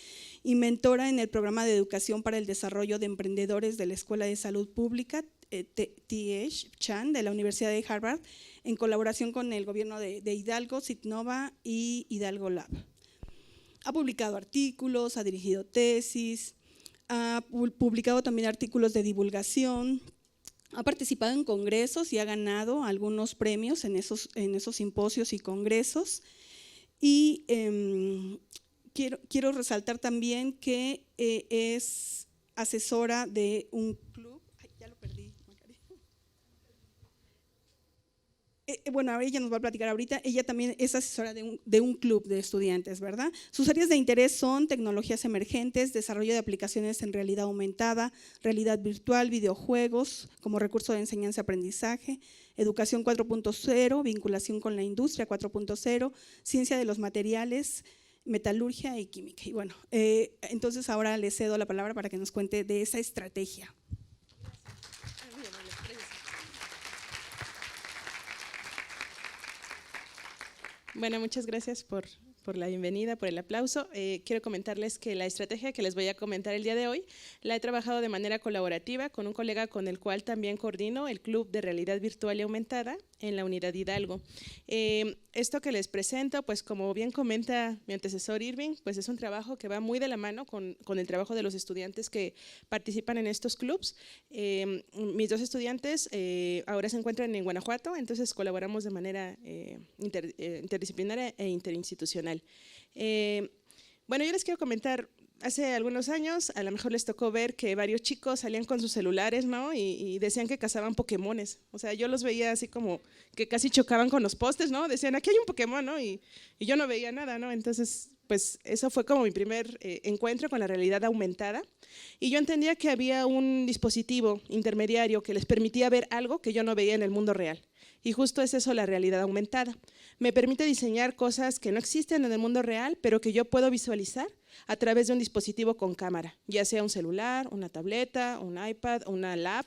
y mentora en el programa de educación para el desarrollo de emprendedores de la Escuela de Salud Pública T.H. Chan de la Universidad de Harvard en colaboración con el gobierno de Hidalgo, Citnova y Hidalgo Lab. Ha publicado artículos, ha dirigido tesis, ha publicado también artículos de divulgación, ha participado en congresos y ha ganado algunos premios en esos simposios y congresos. Y quiero resaltar también que es asesora de un club. Ay, ya lo perdí, Macaria. Bueno, ella nos va a platicar ahorita, ella también es asesora de un club de estudiantes, ¿verdad? Sus áreas de interés son tecnologías emergentes, desarrollo de aplicaciones en realidad aumentada, realidad virtual, videojuegos como recurso de enseñanza-aprendizaje, educación 4.0, vinculación con la industria 4.0, ciencia de los materiales, metalurgia y química. Y bueno, entonces ahora le cedo la palabra para que nos cuente de esa estrategia. Bueno, muchas gracias por la bienvenida, por el aplauso. Quiero comentarles que la estrategia que les voy a comentar el día de hoy la he trabajado de manera colaborativa con un colega con el cual también coordino el Club de Realidad Virtual y Aumentada en la Unidad Hidalgo. Esto que les presento, pues como bien comenta mi antecesor Irving, pues es un trabajo que va muy de la mano con el trabajo de los estudiantes que participan en estos clubs. Mis dos estudiantes ahora se encuentran en Guanajuato, entonces colaboramos de manera interdisciplinaria e interinstitucional. Bueno, yo les quiero comentar, hace algunos años a lo mejor les tocó ver que varios chicos salían con sus celulares, ¿no? Y decían que cazaban pokémones. O sea, yo los veía así como que casi chocaban con los postes, ¿no? Decían, aquí hay un Pokémon, ¿no? Y yo no veía nada, ¿no? Entonces, pues eso fue como mi primer encuentro con la realidad aumentada. Y yo entendía que había un dispositivo intermediario que les permitía ver algo que yo no veía en el mundo real. Y justo es eso la realidad aumentada. Me permite diseñar cosas que no existen en el mundo real, pero que yo puedo visualizar a través de un dispositivo con cámara, ya sea un celular, una tableta, un iPad, una lap.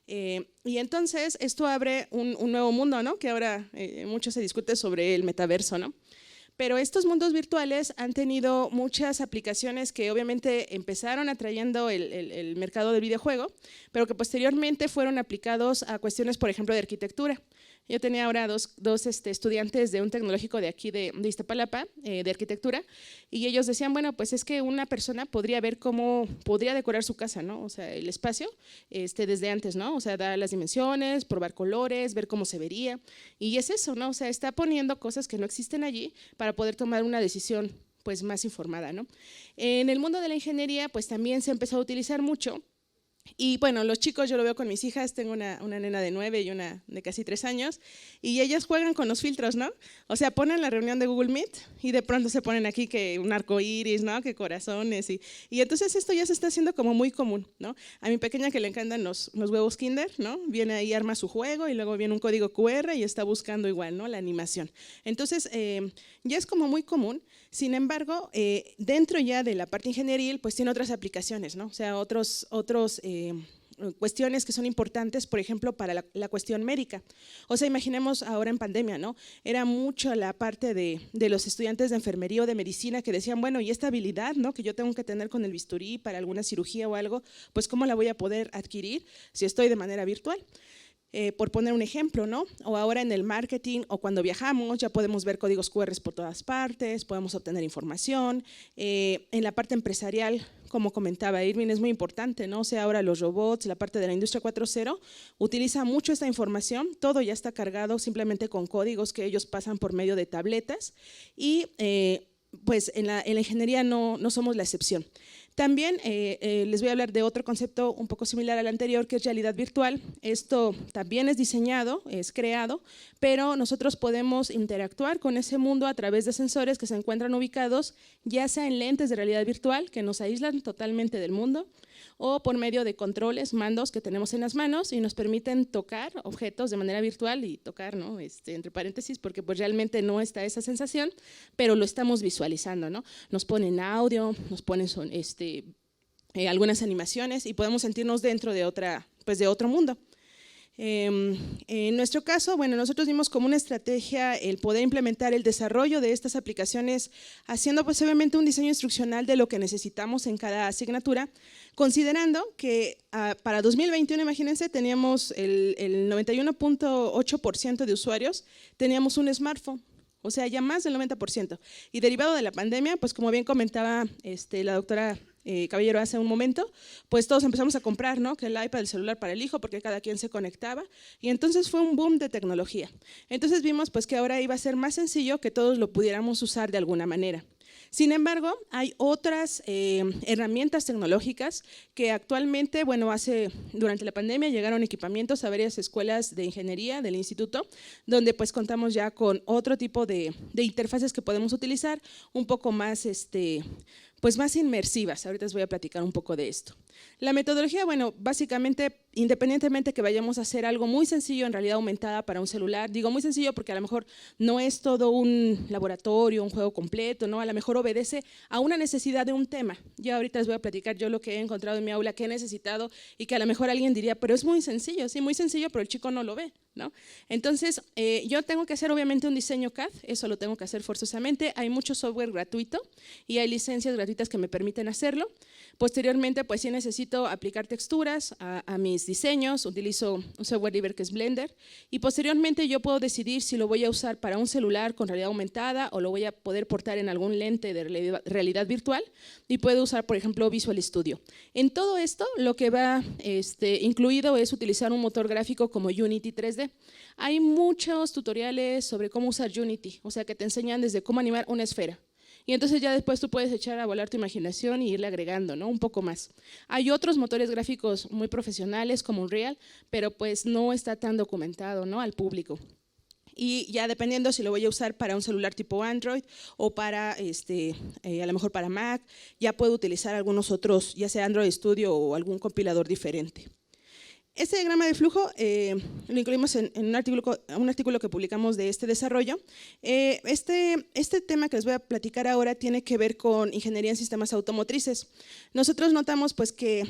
Y entonces esto abre un nuevo mundo, ¿no? Que ahora mucho se discute sobre el metaverso, ¿no? Pero estos mundos virtuales han tenido muchas aplicaciones que obviamente empezaron atrayendo el mercado del videojuego, pero que posteriormente fueron aplicados a cuestiones, por ejemplo, de arquitectura. Yo tenía ahora dos estudiantes de un tecnológico de aquí de Iztapalapa, de arquitectura, y ellos decían, bueno, pues es que una persona podría ver cómo podría decorar su casa, ¿no? O sea, el espacio desde antes, ¿no? O sea, dar las dimensiones, probar colores, ver cómo se vería, y es eso, ¿no? O sea, está poniendo cosas que no existen allí para poder tomar una decisión pues más informada, ¿no? En el mundo de la ingeniería, pues también se empezó a utilizar mucho. Y bueno, los chicos yo lo veo con mis hijas, tengo una nena de 9 y una de casi 3 años, y ellas juegan con los filtros, ¿no? O sea, ponen la reunión de Google Meet y de pronto se ponen aquí que un arco iris, ¿no? Que corazones, y entonces esto ya se está haciendo como muy común, ¿no? A mi pequeña que le encantan los huevos Kinder, ¿no? Viene ahí, arma su juego y luego viene un código QR y está buscando igual, ¿no? La animación. Entonces, ya es como muy común. Sin embargo, dentro ya de la parte ingenieril, pues tiene otras aplicaciones, ¿no? O sea, otros cuestiones que son importantes, por ejemplo, para la cuestión médica. O sea, imaginemos ahora en pandemia, ¿no? Era mucho la parte de los estudiantes de enfermería o de medicina que decían, bueno, y esta habilidad, ¿no? Que yo tengo que tener con el bisturí para alguna cirugía o algo, pues ¿cómo la voy a poder adquirir si estoy de manera virtual? Por poner un ejemplo, ¿no? O ahora en el marketing o cuando viajamos ya podemos ver códigos QR por todas partes, podemos obtener información. En la parte empresarial, como comentaba Irving, es muy importante, ¿no? O sea, ahora los robots, la parte de la industria 4.0 utiliza mucho esta información, todo ya está cargado simplemente con códigos que ellos pasan por medio de tabletas y pues en la ingeniería no somos la excepción. También les voy a hablar de otro concepto un poco similar al anterior, que es realidad virtual. Esto también es diseñado, es creado, pero nosotros podemos interactuar con ese mundo a través de sensores que se encuentran ubicados, ya sea en lentes de realidad virtual, que nos aíslan totalmente del mundo, o por medio de controles, mandos que tenemos en las manos y nos permiten tocar objetos de manera virtual y tocar, ¿no? Entre paréntesis, porque pues realmente no está esa sensación, pero lo estamos visualizando, ¿no? Nos ponen audio, nos ponen algunas animaciones y podemos sentirnos dentro de otro mundo. En nuestro caso, bueno, nosotros vimos como una estrategia el poder implementar el desarrollo de estas aplicaciones haciendo pues obviamente un diseño instruccional de lo que necesitamos en cada asignatura, considerando que para 2021, imagínense, teníamos el 91.8% de usuarios, teníamos un smartphone. O sea, ya más del 90%. Y derivado de la pandemia, pues como bien comentaba la doctora Caballero hace un momento, pues todos empezamos a comprar, ¿no? Que el iPad, el celular para el hijo, porque cada quien se conectaba. Y entonces fue un boom de tecnología. Entonces vimos pues que ahora iba a ser más sencillo que todos lo pudiéramos usar de alguna manera. Sin embargo, hay otras herramientas tecnológicas que actualmente, bueno, durante la pandemia llegaron equipamientos a varias escuelas de ingeniería del instituto, donde pues contamos ya con otro tipo de interfaces que podemos utilizar, un poco más, pues más inmersivas. Ahorita les voy a platicar un poco de esto. La metodología, bueno, básicamente independientemente que vayamos a hacer algo muy sencillo en realidad aumentada para un celular, digo muy sencillo porque a lo mejor no es todo un laboratorio, un juego completo, ¿no? A lo mejor obedece a una necesidad de un tema. Yo ahorita les voy a platicar yo lo que he encontrado en mi aula, que he necesitado y que a lo mejor alguien diría, pero es muy sencillo, sí, muy sencillo, pero el chico no lo ve, ¿no? Entonces, yo tengo que hacer obviamente un diseño CAD, eso lo tengo que hacer forzosamente, hay mucho software gratuito y hay licencias gratuitas que me permiten hacerlo. Posteriormente, pues sí necesito aplicar texturas a mis diseños, utilizo un software libre que es Blender y posteriormente yo puedo decidir si lo voy a usar para un celular con realidad aumentada o lo voy a poder portar en algún lente de realidad virtual y puedo usar, por ejemplo, Visual Studio. En todo esto, lo que va incluido es utilizar un motor gráfico como Unity 3D. Hay muchos tutoriales sobre cómo usar Unity, o sea que te enseñan desde cómo animar una esfera. Y entonces ya después tú puedes echar a volar tu imaginación y irle agregando, ¿no? Un poco más. Hay otros motores gráficos muy profesionales como Unreal, pero pues no está tan documentado, ¿no? Al público. Y ya dependiendo si lo voy a usar para un celular tipo Android o para, a lo mejor para Mac, ya puedo utilizar algunos otros, ya sea Android Studio o algún compilador diferente. Este diagrama de flujo lo incluimos en un artículo que publicamos de este desarrollo. Este tema que les voy a platicar ahora tiene que ver con ingeniería en sistemas automotrices. Nosotros notamos pues, que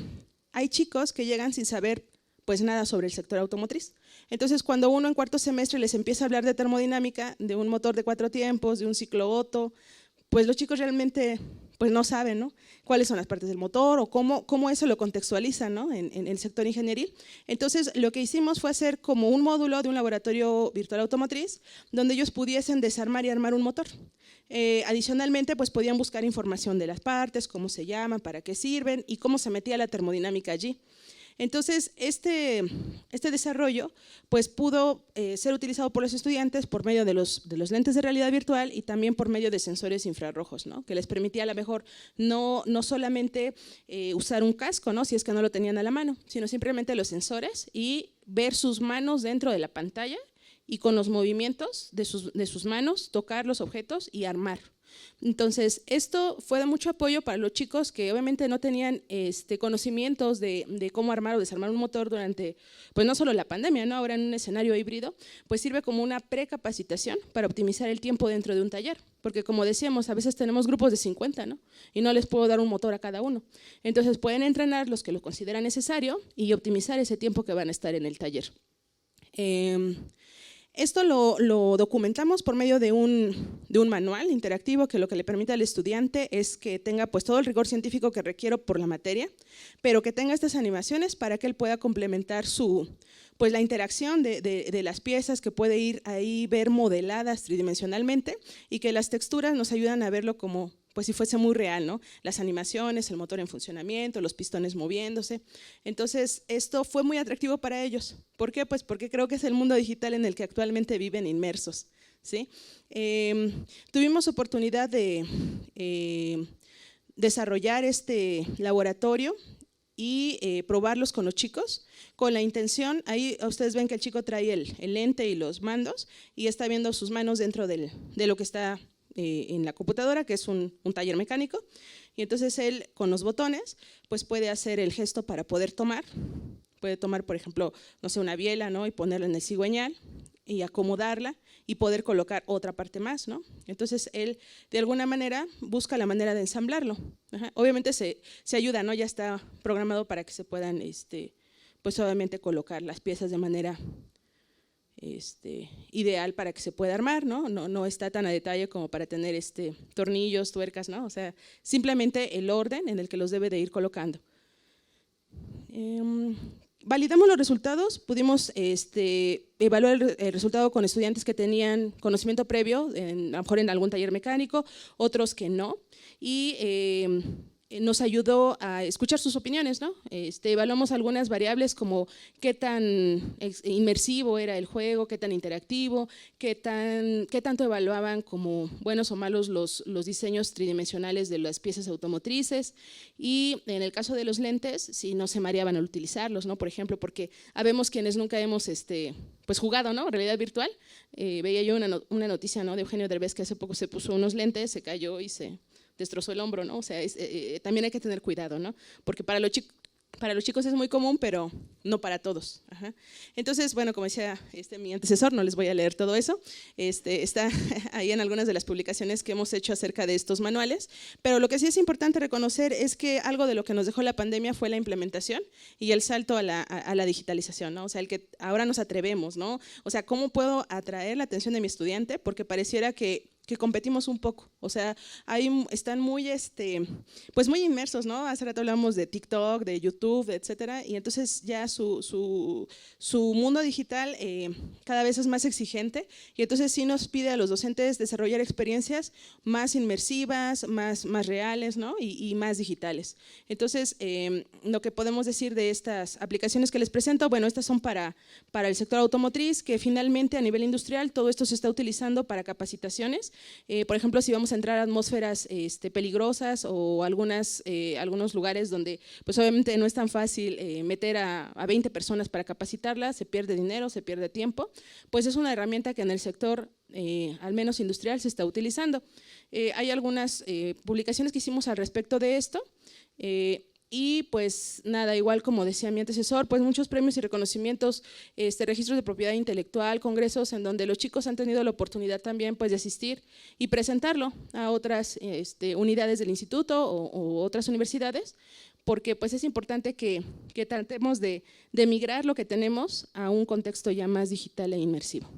hay chicos que llegan sin saber pues, nada sobre el sector automotriz. Entonces, cuando uno en cuarto semestre les empieza a hablar de termodinámica, de un motor de 4 tiempos, de un ciclo Otto, pues los chicos realmente pues no saben, ¿no? Cuáles son las partes del motor o cómo eso lo contextualizan, ¿no? en el sector ingenieril. Entonces, lo que hicimos fue hacer como un módulo de un laboratorio virtual automotriz donde ellos pudiesen desarmar y armar un motor. Adicionalmente, pues podían buscar información de las partes, cómo se llaman, para qué sirven y cómo se metía la termodinámica allí. Entonces, este desarrollo pues, pudo ser utilizado por los estudiantes por medio de los lentes de realidad virtual y también por medio de sensores infrarrojos, ¿no? Que les permitía a lo mejor no solamente usar un casco, ¿no? Si es que no lo tenían a la mano, sino simplemente los sensores y ver sus manos dentro de la pantalla y con los movimientos de sus manos tocar los objetos y armar. Entonces, esto fue de mucho apoyo para los chicos que obviamente no tenían conocimientos de cómo armar o desarmar un motor durante, pues no solo la pandemia, ¿no? Ahora en un escenario híbrido, pues sirve como una precapacitación para optimizar el tiempo dentro de un taller, porque como decíamos, a veces tenemos grupos de 50, ¿no? Y no les puedo dar un motor a cada uno. Entonces, pueden entrenar los que lo consideran necesario y optimizar ese tiempo que van a estar en el taller. Esto lo documentamos por medio de un manual interactivo que lo que le permite al estudiante es que tenga pues, todo el rigor científico que requiero por la materia, pero que tenga estas animaciones para que él pueda complementar pues, la interacción de las piezas que puede ir ahí ver modeladas tridimensionalmente y que las texturas nos ayudan a verlo como pues si fuese muy real, ¿no? Las animaciones, el motor en funcionamiento, los pistones moviéndose. Entonces, esto fue muy atractivo para ellos. ¿Por qué? Pues porque creo que es el mundo digital en el que actualmente viven inmersos, ¿sí? Tuvimos oportunidad de desarrollar este laboratorio y probarlos con los chicos, con la intención, ahí ustedes ven que el chico trae el lente y los mandos y está viendo sus manos dentro de lo que está en la computadora, que es un taller mecánico, y entonces él con los botones pues puede hacer el gesto para poder tomar, puede tomar por ejemplo, no sé, una biela, ¿no? Y ponerla en el cigüeñal y acomodarla y poder colocar otra parte más, ¿no? Entonces él de alguna manera busca la manera de ensamblarlo. Ajá. Obviamente se ayuda, ¿no? Ya está programado para que se puedan pues obviamente colocar las piezas de manera ideal para que se pueda armar, ¿no? No está tan a detalle como para tener tornillos, tuercas, ¿no? O sea, simplemente el orden en el que los debe de ir colocando. Validamos los resultados, pudimos evaluar el resultado con estudiantes que tenían conocimiento previo, a lo mejor en algún taller mecánico, otros que no, y nos ayudó a escuchar sus opiniones, ¿no? Evaluamos algunas variables como qué tan inmersivo era el juego, qué tan interactivo, qué tanto evaluaban como buenos o malos los diseños tridimensionales de las piezas automotrices y en el caso de los lentes, si no se mareaban al utilizarlos, ¿no? Por ejemplo, porque habemos quienes nunca hemos pues jugado, ¿no? Realidad virtual. Veía yo una noticia, ¿no? De Eugenio Derbez que hace poco se puso unos lentes, se cayó y se destrozó el hombro, ¿no? O sea, también hay que tener cuidado, ¿no? Porque para para los chicos es muy común, pero no para todos. Ajá. Entonces, bueno, como decía mi antecesor, no les voy a leer todo eso, está ahí en algunas de las publicaciones que hemos hecho acerca de estos manuales, pero lo que sí es importante reconocer es que algo de lo que nos dejó la pandemia fue la implementación y el salto a la digitalización, ¿no? O sea, el que ahora nos atrevemos, ¿no? O sea, ¿cómo puedo atraer la atención de mi estudiante? Porque pareciera que competimos un poco, o sea, están muy, pues muy inmersos, ¿no? Hace rato hablamos de TikTok, de YouTube, etcétera, y entonces ya su mundo digital cada vez es más exigente, y entonces sí nos pide a los docentes desarrollar experiencias más inmersivas, más reales, ¿no? Y más digitales. Entonces, lo que podemos decir de estas aplicaciones que les presento, bueno, estas son para el sector automotriz, que finalmente a nivel industrial todo esto se está utilizando para capacitaciones. Por ejemplo, si vamos a entrar a atmósferas peligrosas o algunos lugares donde pues obviamente no es tan fácil meter a 20 personas para capacitarlas, se pierde dinero, se pierde tiempo, pues es una herramienta que en el sector, al menos industrial, se está utilizando. Hay algunas publicaciones que hicimos al respecto de esto. Y pues nada, igual como decía mi antecesor, pues muchos premios y reconocimientos, registros de propiedad intelectual, congresos en donde los chicos han tenido la oportunidad también pues de asistir y presentarlo a otras unidades del instituto o otras universidades, porque pues es importante que tratemos de migrar lo que tenemos a un contexto ya más digital e inmersivo.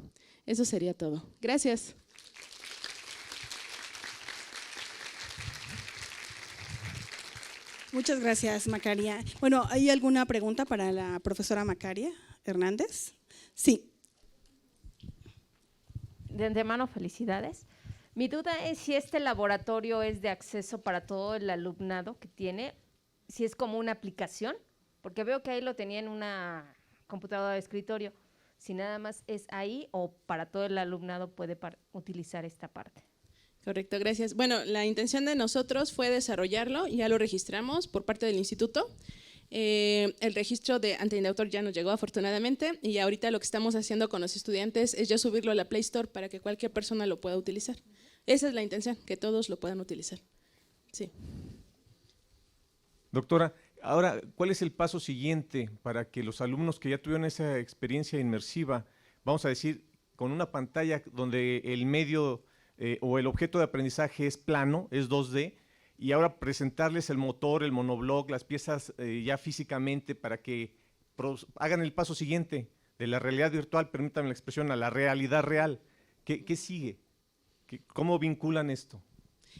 Eso sería todo. Gracias. Muchas gracias, Macaria. Bueno, ¿hay alguna pregunta para la profesora Macaria Hernández? Sí. De antemano, felicidades. Mi duda es si este laboratorio es de acceso para todo el alumnado que tiene, si es como una aplicación, porque veo que ahí lo tenía en una computadora de escritorio, si nada más es ahí o para todo el alumnado puede utilizar esta parte. Correcto, gracias. Bueno, la intención de nosotros fue desarrollarlo, ya lo registramos por parte del instituto. El registro ante autor ya nos llegó afortunadamente y ahorita lo que estamos haciendo con los estudiantes es ya subirlo a la Play Store para que cualquier persona lo pueda utilizar. Esa es la intención, que todos lo puedan utilizar. Sí. Doctora, ahora, ¿cuál es el paso siguiente para que los alumnos que ya tuvieron esa experiencia inmersiva, vamos a decir, con una pantalla donde el medio o el objeto de aprendizaje es plano, es 2D, y ahora presentarles el motor, el monobloc, las piezas ya físicamente para que hagan el paso siguiente de la realidad virtual, permítanme la expresión, a la realidad real? ¿Qué sigue? ¿Cómo vinculan esto?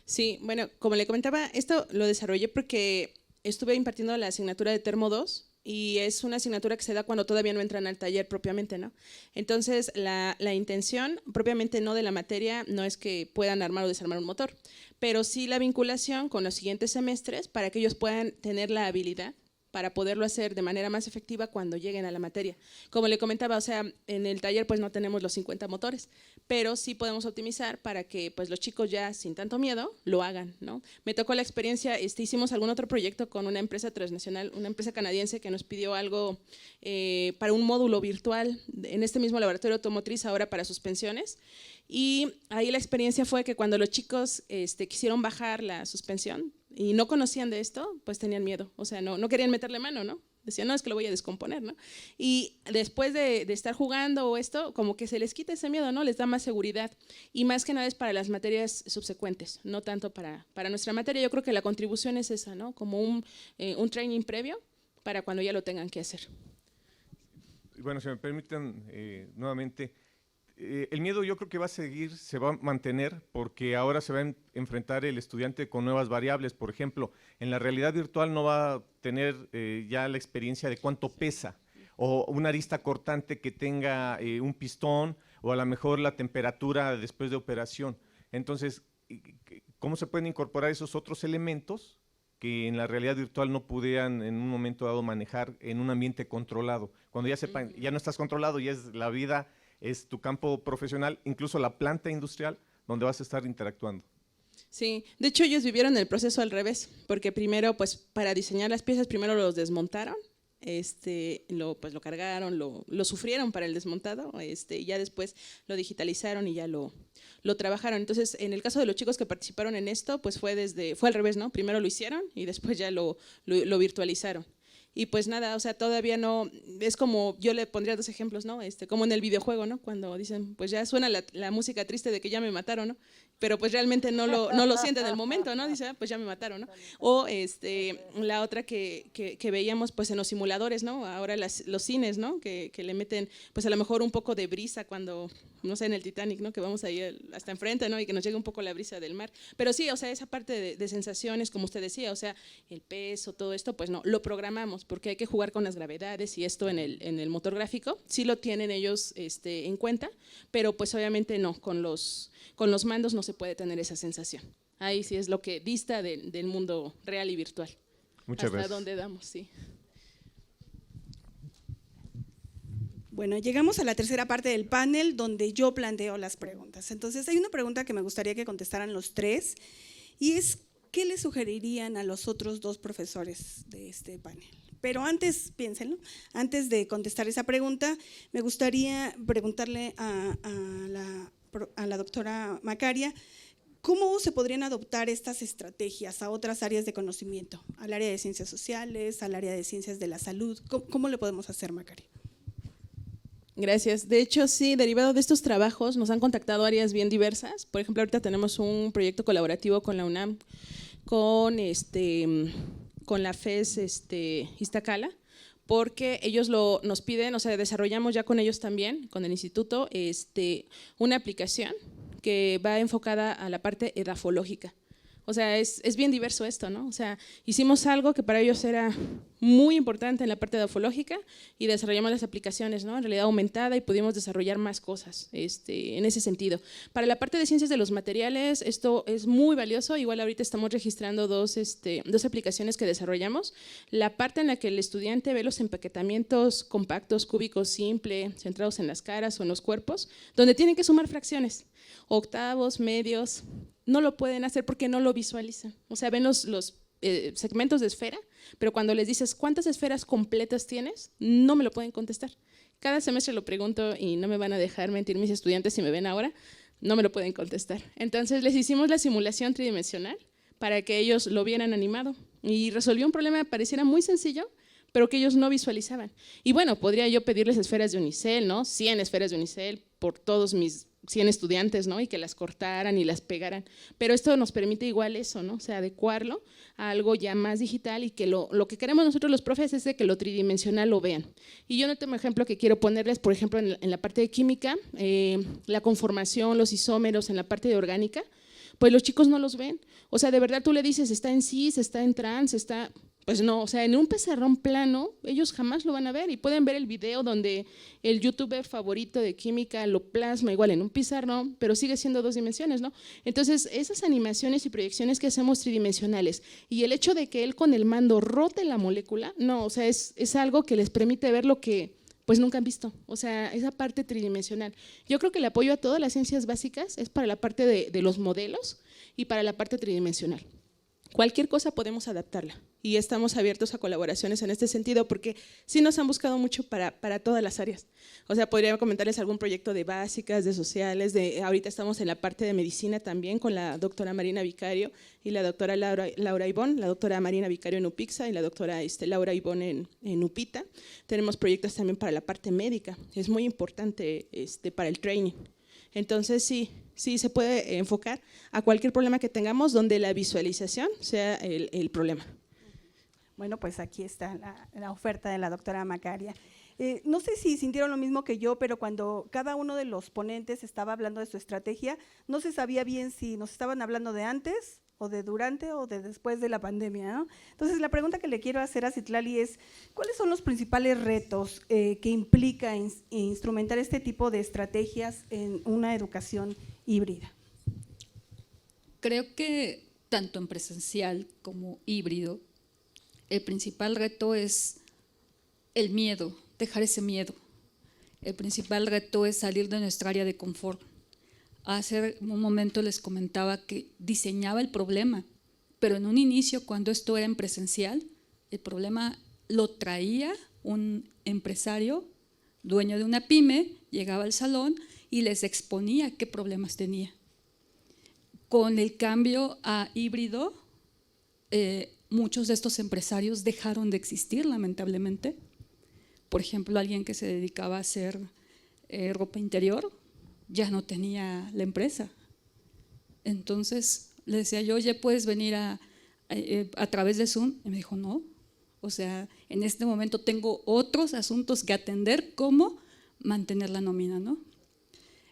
Sí, bueno, como le comentaba, esto lo desarrollé porque estuve impartiendo la asignatura de Termo 2 y es una asignatura que se da cuando todavía no entran al taller propiamente, ¿no? Entonces, la intención propiamente no de la materia no es que puedan armar o desarmar un motor, pero sí la vinculación con los siguientes semestres para que ellos puedan tener la habilidad para poderlo hacer de manera más efectiva cuando lleguen a la materia. Como le comentaba, o sea, en el taller pues no tenemos los 50 motores, pero sí podemos optimizar para que pues los chicos ya sin tanto miedo lo hagan, ¿no? Me tocó la experiencia, hicimos algún otro proyecto con una empresa transnacional, una empresa canadiense que nos pidió algo para un módulo virtual en este mismo laboratorio automotriz ahora para suspensiones, y ahí la experiencia fue que cuando los chicos quisieron bajar la suspensión y no conocían de esto, pues tenían miedo, o sea, no querían meterle mano, ¿no? Decían, no, es que lo voy a descomponer, ¿no? Y después de estar jugando o esto, como que se les quita ese miedo, ¿no? Les da más seguridad, y más que nada es para las materias subsecuentes, no tanto para nuestra materia. Yo creo que la contribución es esa, ¿no? Como un training previo para cuando ya lo tengan que hacer. Bueno, si me permiten nuevamente, el miedo yo creo que va a seguir, se va a mantener, porque ahora se va a enfrentar el estudiante con nuevas variables. Por ejemplo, en la realidad virtual no va a tener ya la experiencia de cuánto pesa, o una arista cortante que tenga un pistón, o a lo mejor la temperatura después de operación. Entonces, ¿cómo se pueden incorporar esos otros elementos que en la realidad virtual no pudieran en un momento dado manejar en un ambiente controlado? Cuando ya sepan, ya no estás controlado, ya es la vida, es tu campo profesional, incluso la planta industrial donde vas a estar interactuando. Sí, de hecho ellos vivieron el proceso al revés, porque primero, pues para diseñar las piezas, primero los desmontaron, lo cargaron, lo sufrieron para el desmontado, y ya después lo digitalizaron y ya lo trabajaron. Entonces, en el caso de los chicos que participaron en esto, pues fue al revés, ¿no? Primero lo hicieron y después ya lo virtualizaron. Y pues nada, o sea, todavía no, es como, yo le pondría 2 ejemplos, ¿no? Como en el videojuego, ¿no? Cuando dicen, pues ya suena la música triste de que ya me mataron, ¿no? Pero pues realmente no lo siente en el momento, ¿no? Dice, pues ya me mataron, ¿no? O la otra que veíamos pues en los simuladores, ¿no? Ahora los cines, ¿no? Que le meten pues a lo mejor un poco de brisa cuando, no sé, en el Titanic, ¿no? Que vamos ahí hasta enfrente, ¿no? Y que nos llegue un poco la brisa del mar. Pero sí, o sea, esa parte de sensaciones, como usted decía, o sea, el peso, todo esto, pues no, lo programamos porque hay que jugar con las gravedades y esto en el motor gráfico, sí lo tienen ellos en cuenta, pero pues obviamente no, con los mandos no se puede tener esa sensación. Ahí sí es lo que dista del mundo real y virtual. Muchas hasta gracias. dónde damos, sí. Bueno, llegamos a la tercera parte del panel donde yo planteo las preguntas. Entonces, hay una pregunta que me gustaría que contestaran los 3 y es, ¿qué le sugerirían a los otros 2 profesores de este panel? Pero antes, piénsenlo, antes de contestar esa pregunta, me gustaría preguntarle a la doctora Macaria, ¿cómo se podrían adoptar estas estrategias a otras áreas de conocimiento? Al área de ciencias sociales, al área de ciencias de la salud, ¿cómo le podemos hacer, Macaria? Gracias. De hecho, sí, derivado de estos trabajos nos han contactado áreas bien diversas. Por ejemplo, ahorita tenemos un proyecto colaborativo con la UNAM, con la FES Iztacala, porque ellos nos piden, o sea, desarrollamos ya con ellos también, con el instituto, una aplicación que va enfocada a la parte edafológica. O sea, es bien diverso esto, ¿no? O sea, hicimos algo que para ellos era muy importante en la parte edafológica y desarrollamos las aplicaciones, ¿no? En realidad aumentada y pudimos desarrollar más cosas en ese sentido. Para la parte de ciencias de los materiales, esto es muy valioso. Igual ahorita estamos registrando dos aplicaciones que desarrollamos. La parte en la que el estudiante ve los empaquetamientos compactos, cúbicos, simple, centrados en las caras o en los cuerpos, donde tienen que sumar fracciones, octavos, medios. No lo pueden hacer porque no lo visualizan. O sea, ven los segmentos de esfera, pero cuando les dices ¿cuántas esferas completas tienes? No me lo pueden contestar. Cada semestre lo pregunto y no me van a dejar mentir mis estudiantes si me ven ahora, no me lo pueden contestar. Entonces les hicimos la simulación tridimensional para que ellos lo vieran animado y resolvió un problema que pareciera muy sencillo, pero que ellos no visualizaban. Y bueno, podría yo pedirles esferas de unicel, ¿no? 100 esferas de unicel por todos mis 100 estudiantes, ¿no? Y que las cortaran y las pegaran, pero esto nos permite igual eso, ¿no? O sea, adecuarlo a algo ya más digital y que lo que queremos nosotros los profes es de que lo tridimensional lo vean. Y yo no tengo ejemplo que quiero ponerles, por ejemplo, en la parte de química, la conformación, los isómeros, en la parte de orgánica, pues los chicos no los ven. O sea, de verdad tú le dices, está en cis, está en trans, está… Pues no, o sea, en un pizarrón plano ellos jamás lo van a ver y pueden ver el video donde el youtuber favorito de química lo plasma igual en un pizarrón, pero sigue siendo 2 dimensiones, ¿no? Entonces, esas animaciones y proyecciones que hacemos tridimensionales y el hecho de que él con el mando rote la molécula, no, o sea, es algo que les permite ver lo que pues nunca han visto, o sea, esa parte tridimensional. Yo creo que el apoyo a todas las ciencias básicas es para la parte de los modelos y para la parte tridimensional. Cualquier cosa podemos adaptarla y estamos abiertos a colaboraciones en este sentido porque sí nos han buscado mucho para todas las áreas. O sea, podría comentarles algún proyecto de básicas, de sociales, ahorita estamos en la parte de medicina también con la doctora Marina Vicario y la doctora Laura Ibón, la doctora Marina Vicario en UPIXA y la doctora Laura Ibón en UPITA. Tenemos proyectos también para la parte médica, es muy importante para el training. Entonces sí se puede enfocar a cualquier problema que tengamos donde la visualización sea el problema. Bueno, pues aquí está la oferta de la doctora Macaria. No sé si sintieron lo mismo que yo, pero cuando cada uno de los ponentes estaba hablando de su estrategia, no se sabía bien si nos estaban hablando de antes o de durante o de después de la pandemia, ¿no? Entonces, la pregunta que le quiero hacer a Citlali es, ¿cuáles son los principales retos que implica instrumentar este tipo de estrategias en una educación híbrida? Creo que tanto en presencial como híbrido, el principal reto es el miedo, dejar ese miedo. El principal reto es salir de nuestra área de confort. Hace un momento les comentaba que diseñaba el problema, pero en un inicio, cuando esto era en presencial, el problema lo traía un empresario, dueño de una pyme, llegaba al salón y les exponía qué problemas tenía. Con el cambio a híbrido, muchos de estos empresarios dejaron de existir, lamentablemente. Por ejemplo, alguien que se dedicaba a hacer ropa interior ya no tenía la empresa. Entonces le decía yo, oye, ¿puedes venir a través de Zoom? Y me dijo, no. O sea, en este momento tengo otros asuntos que atender, como mantener la nómina, ¿no?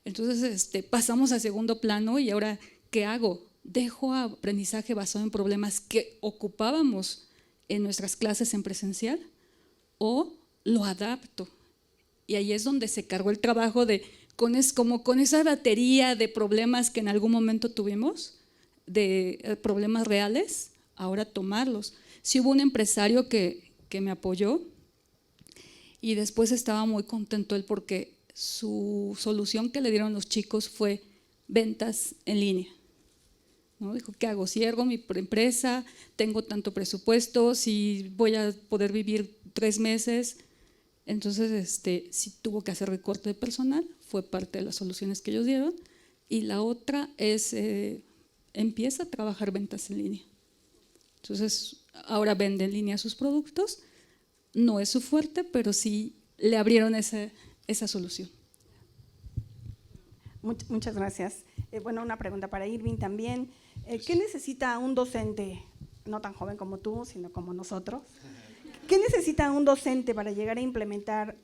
Entonces pasamos a segundo plano y ahora, ¿qué hago? ¿Dejo aprendizaje basado en problemas que ocupábamos en nuestras clases en presencial o lo adapto? Y ahí es donde se cargó el trabajo de, como con esa batería de problemas que en algún momento tuvimos, de problemas reales, ahora tomarlos. Sí hubo un empresario que me apoyó y después estaba muy contento él porque su solución que le dieron los chicos fue ventas en línea, ¿no? Dijo, ¿qué hago? Cierro mi empresa, tengo tanto presupuesto, si voy a poder vivir 3 meses. Entonces sí tuvo que hacer recorte de personal, fue parte de las soluciones que ellos dieron. Y la otra es, empieza a trabajar ventas en línea. Entonces ahora vende en línea sus productos, no es su fuerte, pero sí le abrieron esa solución. Muchas gracias. Bueno, una pregunta para Irving también. ¿Qué necesita un docente, no tan joven como tú, sino como nosotros? ¿Qué necesita un docente para llegar a implementar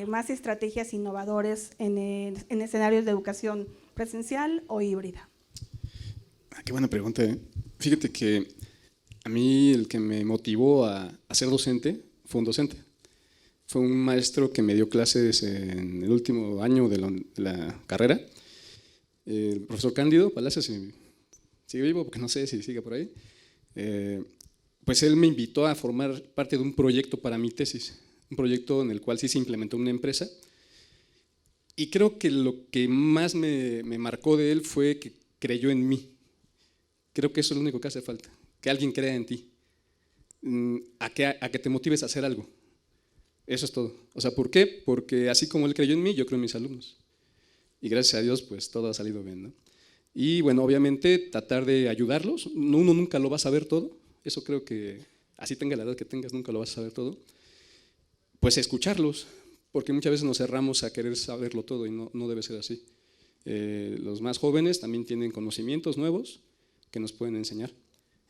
más estrategias innovadoras en escenarios de educación presencial o híbrida? Qué buena pregunta, ¿eh? Fíjate que a mí el que me motivó a ser docente fue un docente. Fue un maestro que me dio clases en el último año de la carrera, el profesor Cándido Palacios, si sigue vivo, porque no sé si sigue por ahí. Pues él me invitó a formar parte de un proyecto para mi tesis, un proyecto en el cual sí se implementó una empresa. Y creo que lo que más me marcó de él fue que creyó en mí. Creo que eso es lo único que hace falta, que alguien crea en ti, a que te motives a hacer algo. Eso es todo. O sea, ¿por qué? Porque así como él creyó en mí, yo creo en mis alumnos. Y gracias a Dios, pues todo ha salido bien, ¿no? Y bueno, obviamente tratar de ayudarlos. Uno nunca lo va a saber todo. Eso creo que, así tenga la edad que tengas, nunca lo vas a saber todo. Pues escucharlos, porque muchas veces nos cerramos a querer saberlo todo y no debe ser así. Los más jóvenes también tienen conocimientos nuevos que nos pueden enseñar.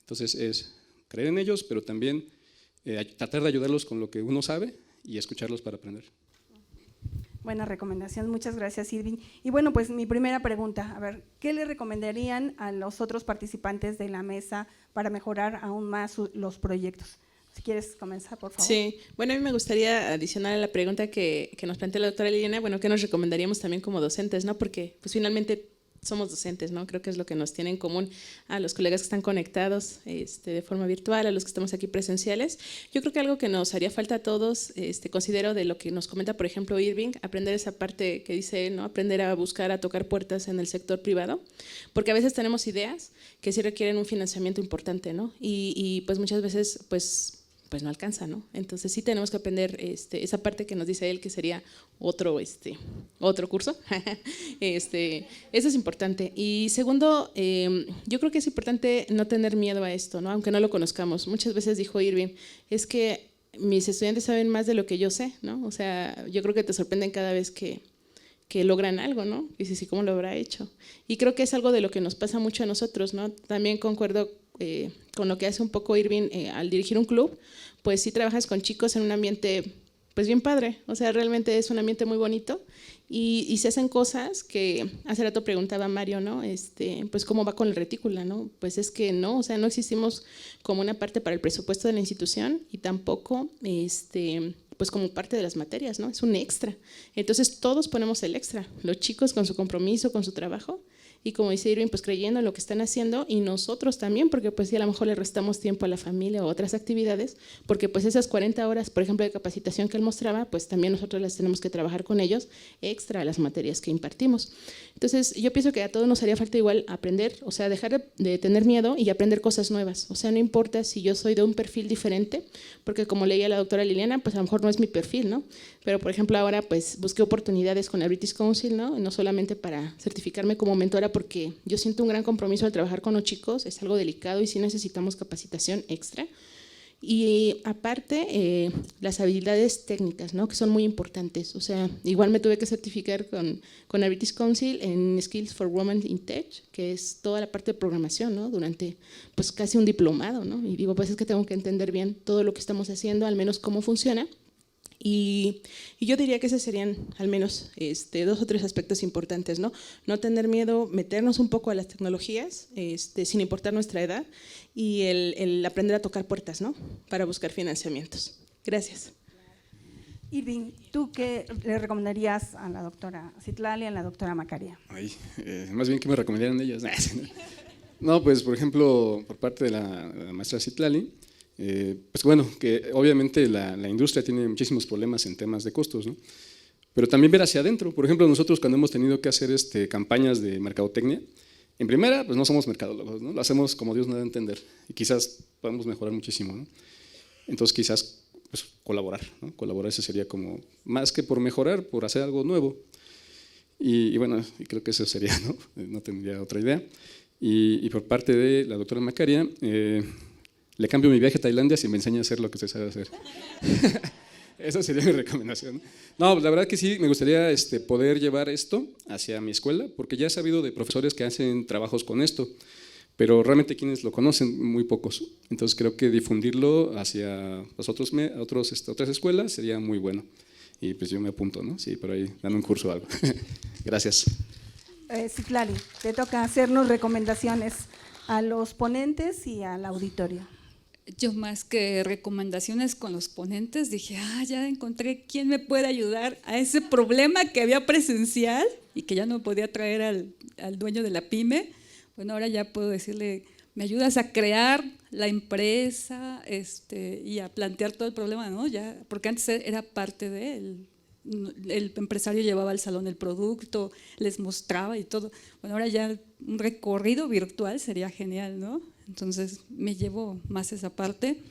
Entonces es creer en ellos, pero también tratar de ayudarlos con lo que uno sabe y escucharlos para aprender. Buena recomendación, muchas gracias, Irving. Y bueno, pues mi primera pregunta, a ver, ¿qué le recomendarían a los otros participantes de la mesa para mejorar aún más los proyectos? Si quieres comenzar, por favor. Sí, bueno, a mí me gustaría adicionar a la pregunta que nos plantea la doctora Liliana, bueno, ¿qué nos recomendaríamos también como docentes, no? Porque pues finalmente somos docentes, ¿no? Creo que es lo que nos tiene en común a los colegas que están conectados de forma virtual, a los que estamos aquí presenciales. Yo creo que algo que nos haría falta a todos, considero de lo que nos comenta, por ejemplo, Irving, aprender esa parte que dice, ¿no? Aprender a buscar, a tocar puertas en el sector privado, porque a veces tenemos ideas que sí requieren un financiamiento importante, ¿no? Y pues muchas veces, pues no alcanza, ¿no? Entonces sí tenemos que aprender esa parte que nos dice él, que sería otro curso. Eso es importante. Y segundo, yo creo que es importante no tener miedo a esto, ¿no? Aunque no lo conozcamos. Muchas veces dijo Irving, es que mis estudiantes saben más de lo que yo sé, ¿no? O sea, yo creo que te sorprenden cada vez que logran algo, ¿no? Y dices, ¿y cómo lo habrá hecho? Y creo que es algo de lo que nos pasa mucho a nosotros, ¿no? También concuerdo con lo que hace un poco Irving al dirigir un club, pues sí trabajas con chicos en un ambiente pues bien padre, o sea, realmente es un ambiente muy bonito y se hacen cosas que hace rato preguntaba Mario, ¿no? Pues cómo va con la retícula, ¿no? Pues es que no, o sea, no existimos como una parte para el presupuesto de la institución y tampoco pues como parte de las materias, ¿no? Es un extra. Entonces todos ponemos el extra, los chicos con su compromiso, con su trabajo, y como dice Irving, pues creyendo en lo que están haciendo, y nosotros también, porque pues sí a lo mejor le restamos tiempo a la familia o otras actividades, porque pues esas 40 horas, por ejemplo, de capacitación que él mostraba, pues también nosotros las tenemos que trabajar con ellos, extra a las materias que impartimos. Entonces yo pienso que a todos nos haría falta igual aprender, o sea, dejar de tener miedo y aprender cosas nuevas. O sea, no importa si yo soy de un perfil diferente, porque como leía la doctora Liliana, pues a lo mejor no es mi perfil, ¿no? Pero, por ejemplo, ahora pues busqué oportunidades con el British Council, ¿no? No solamente para certificarme como mentora, porque yo siento un gran compromiso al trabajar con los chicos, es algo delicado y sí necesitamos capacitación extra. Y aparte, las habilidades técnicas, ¿no? Que son muy importantes. O sea, igual me tuve que certificar con el British Council en Skills for Women in Tech, que es toda la parte de programación, ¿no? Durante pues casi un diplomado, ¿no? Y digo, pues es que tengo que entender bien todo lo que estamos haciendo, al menos cómo funciona. Y yo diría que esos serían al menos 2 o 3 aspectos importantes, ¿no? No tener miedo, meternos un poco a las tecnologías, sin importar nuestra edad, y el aprender a tocar puertas, ¿no? Para buscar financiamientos. Gracias. Irving, ¿tú qué le recomendarías a la doctora Citlali y a la doctora Macaria? Ay, más bien, ¿qué me recomendarían ellas? No, pues, por ejemplo, por parte de la maestra Citlali, pues bueno, que obviamente la industria tiene muchísimos problemas en temas de costos, ¿no? Pero también ver hacia adentro. Por ejemplo, nosotros cuando hemos tenido que hacer campañas de mercadotecnia, en primera, pues no somos mercadólogos, ¿no? Lo hacemos como Dios nos da a entender y quizás podemos mejorar muchísimo, ¿no? Entonces quizás pues, colaborar, ¿no? Colaborar, ese sería como, más que por mejorar, por hacer algo nuevo. Y bueno, y creo que eso sería, ¿no? No tendría otra idea. Y por parte de la doctora Macaria, le cambio mi viaje a Tailandia si me enseña a hacer lo que usted sabe hacer. Esa sería mi recomendación. No, la verdad que sí, me gustaría poder llevar esto hacia mi escuela, porque ya he sabido de profesores que hacen trabajos con esto, pero realmente quienes lo conocen, muy pocos. Entonces creo que difundirlo hacia las otras escuelas sería muy bueno. Y pues yo me apunto, ¿no? Sí, por ahí dan un curso o algo. Gracias. Citlali, te toca hacernos recomendaciones a los ponentes y al auditorio. Yo más que recomendaciones con los ponentes dije, ya encontré quién me puede ayudar a ese problema que había presencial y que ya no podía traer al dueño de la pyme. Bueno, ahora ya puedo decirle, me ayudas a crear la empresa y a plantear todo el problema, ¿no? Ya, porque antes era parte de él. El empresario llevaba al salón el producto, les mostraba y todo. Bueno, ahora ya un recorrido virtual sería genial, ¿no? Entonces me llevo más esa parte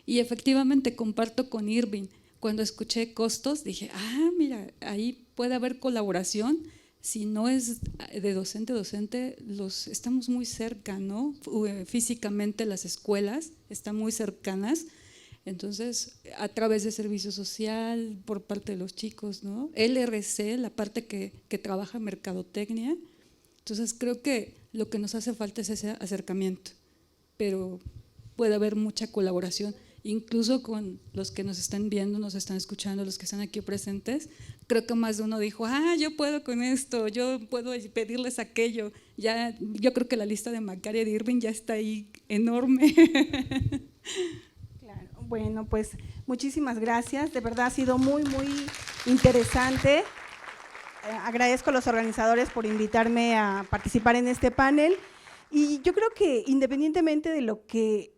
y efectivamente comparto con Irving. Cuando escuché costos dije, mira, ahí puede haber colaboración. Si no es de docente a docente, estamos muy cerca, ¿no? Físicamente las escuelas están muy cercanas. Entonces, a través de servicio social, por parte de los chicos, ¿no? LRC, la parte que trabaja mercadotecnia. Entonces, creo que lo que nos hace falta es ese acercamiento, pero puede haber mucha colaboración, incluso con los que nos están viendo, nos están escuchando, los que están aquí presentes. Creo que más de uno dijo, yo puedo con esto, yo puedo pedirles aquello. Ya, yo creo que la lista de Macaria y de Irving ya está ahí enorme. Bueno, pues muchísimas gracias, de verdad ha sido muy, muy interesante. Agradezco a los organizadores por invitarme a participar en este panel y yo creo que independientemente de lo que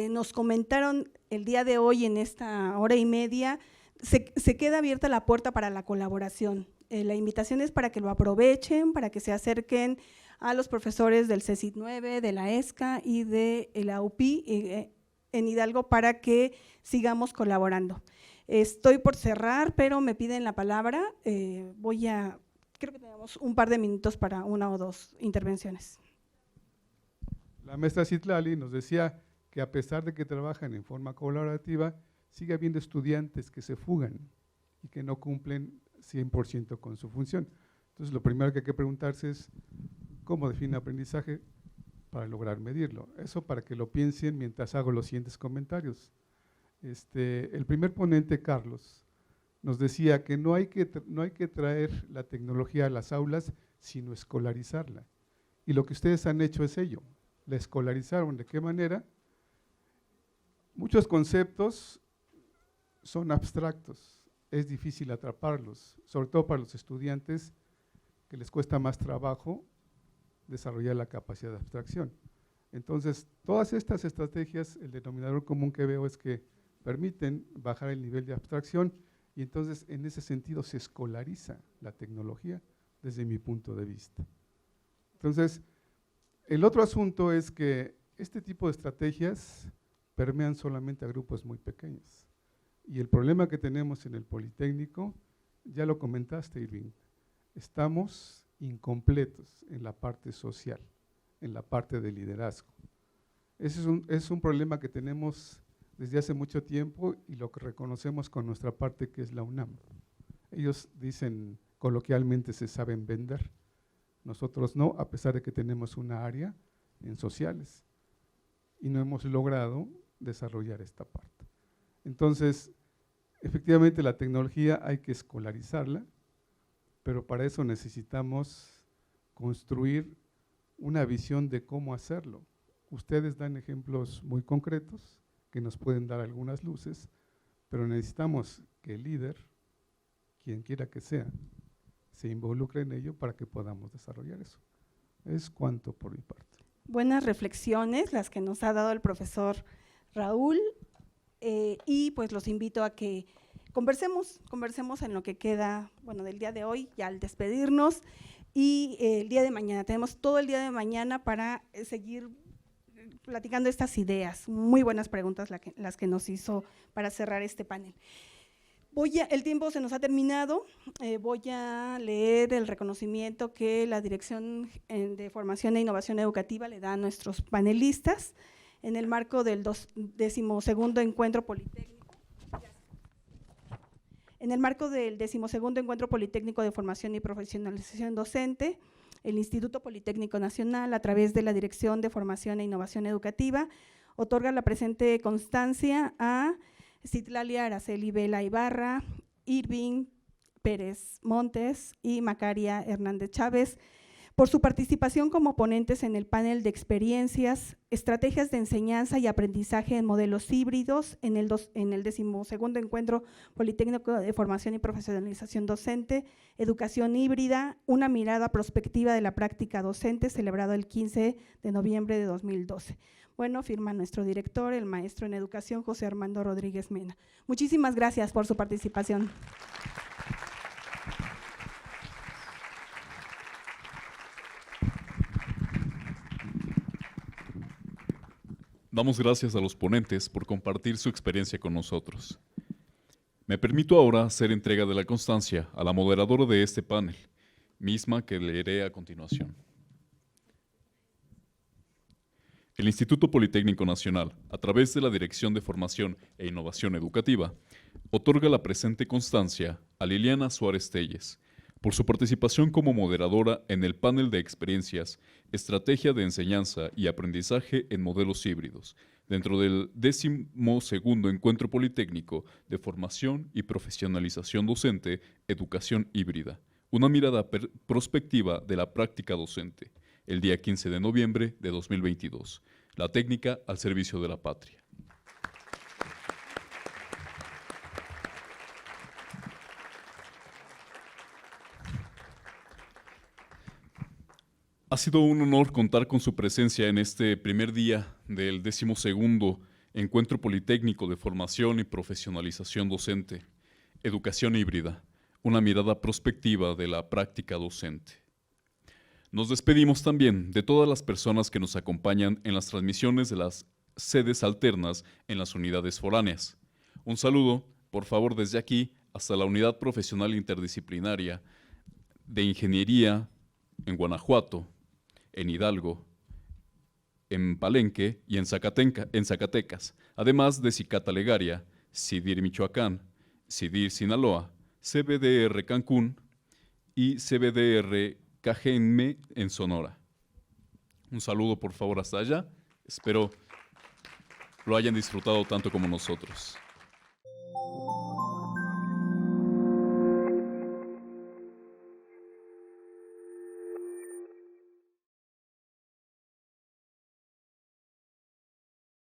nos comentaron el día de hoy en esta hora y media, se queda abierta la puerta para la colaboración. La invitación es para que lo aprovechen, para que se acerquen a los profesores del CECIT 9, de la ESCA y de la UPI en Hidalgo para que sigamos colaborando. Estoy por cerrar, pero me piden la palabra. Creo que tenemos un par de minutos para 1 o 2 intervenciones. La maestra Citlali nos decía que a pesar de que trabajan en forma colaborativa, sigue habiendo estudiantes que se fugan y que no cumplen 100% con su función. Entonces, lo primero que hay que preguntarse es cómo define aprendizaje para lograr medirlo. Eso para que lo piensen mientras hago los siguientes comentarios. El primer ponente, Carlos, nos decía que no hay que traer la tecnología a las aulas, sino escolarizarla. Y lo que ustedes han hecho es ello, la escolarizaron. ¿De qué manera? Muchos conceptos son abstractos, es difícil atraparlos, sobre todo para los estudiantes que les cuesta más trabajo desarrollar la capacidad de abstracción. Entonces, todas estas estrategias, el denominador común que veo es que permiten bajar el nivel de abstracción y entonces en ese sentido se escolariza la tecnología desde mi punto de vista. Entonces, el otro asunto es que este tipo de estrategias permean solamente a grupos muy pequeños. Y el problema que tenemos en el Politécnico, ya lo comentaste, Irving, estamos incompletos en la parte social, en la parte de liderazgo. Ese es un problema que tenemos desde hace mucho tiempo y lo que reconocemos con nuestra parte, que es la UNAM. Ellos dicen coloquialmente se saben vender, nosotros no, a pesar de que tenemos una área en sociales y no hemos logrado desarrollar esta parte. Entonces, efectivamente la tecnología hay que escolarizarla, pero para eso necesitamos construir una visión de cómo hacerlo. Ustedes dan ejemplos muy concretos que nos pueden dar algunas luces, pero necesitamos que el líder, quien quiera que sea, se involucre en ello para que podamos desarrollar eso. Es cuanto por mi parte. Buenas reflexiones las que nos ha dado el profesor Raúl, y pues los invito a que conversemos en lo que queda, bueno, del día de hoy, ya al despedirnos, y el día de mañana, tenemos todo el día de mañana para seguir platicando estas ideas. Muy buenas preguntas las que nos hizo para cerrar este panel. El tiempo se nos ha terminado, voy a leer el reconocimiento que la Dirección de Formación e Innovación Educativa le da a nuestros panelistas en el marco del 12º Encuentro Politécnico. En el marco del 12º Encuentro Politécnico de Formación y Profesionalización Docente, el Instituto Politécnico Nacional, a través de la Dirección de Formación e Innovación Educativa, otorga la presente constancia a Citlalia Araceli Vela Ibarra, Irving Pérez Montes y Macaria Hernández Chávez por su participación como ponentes en el panel de experiencias, estrategias de enseñanza y aprendizaje en modelos híbridos en el 12º Encuentro Politécnico de Formación y Profesionalización Docente, Educación Híbrida, una mirada prospectiva de la práctica docente, celebrado el 15 de noviembre de 2012. Bueno, firma nuestro director, el maestro en educación, José Armando Rodríguez Mena. Muchísimas gracias por su participación. Damos gracias a los ponentes por compartir su experiencia con nosotros. Me permito ahora hacer entrega de la constancia a la moderadora de este panel, misma que leeré a continuación. El Instituto Politécnico Nacional, a través de la Dirección de Formación e Innovación Educativa, otorga la presente constancia a Liliana Suárez Telles por su participación como moderadora en el panel de experiencias, estrategia de enseñanza y aprendizaje en modelos híbridos, dentro del 12º Encuentro Politécnico de Formación y Profesionalización Docente, Educación Híbrida, una mirada prospectiva de la práctica docente, el día 15 de noviembre de 2022, la técnica al servicio de la patria. Ha sido un honor contar con su presencia en este primer día del 12º Encuentro Politécnico de Formación y Profesionalización Docente, Educación Híbrida, una mirada prospectiva de la práctica docente. Nos despedimos también de todas las personas que nos acompañan en las transmisiones de las sedes alternas en las unidades foráneas. Un saludo, por favor, desde aquí hasta la Unidad Profesional Interdisciplinaria de Ingeniería en Guanajuato, en Hidalgo, en Palenque y en Zacatecas, además de Cicata Legaria, CIDIR Michoacán, CIDIR Sinaloa, CBDR Cancún y CBDR Cajeme en Sonora. Un saludo por favor hasta allá, espero lo hayan disfrutado tanto como nosotros.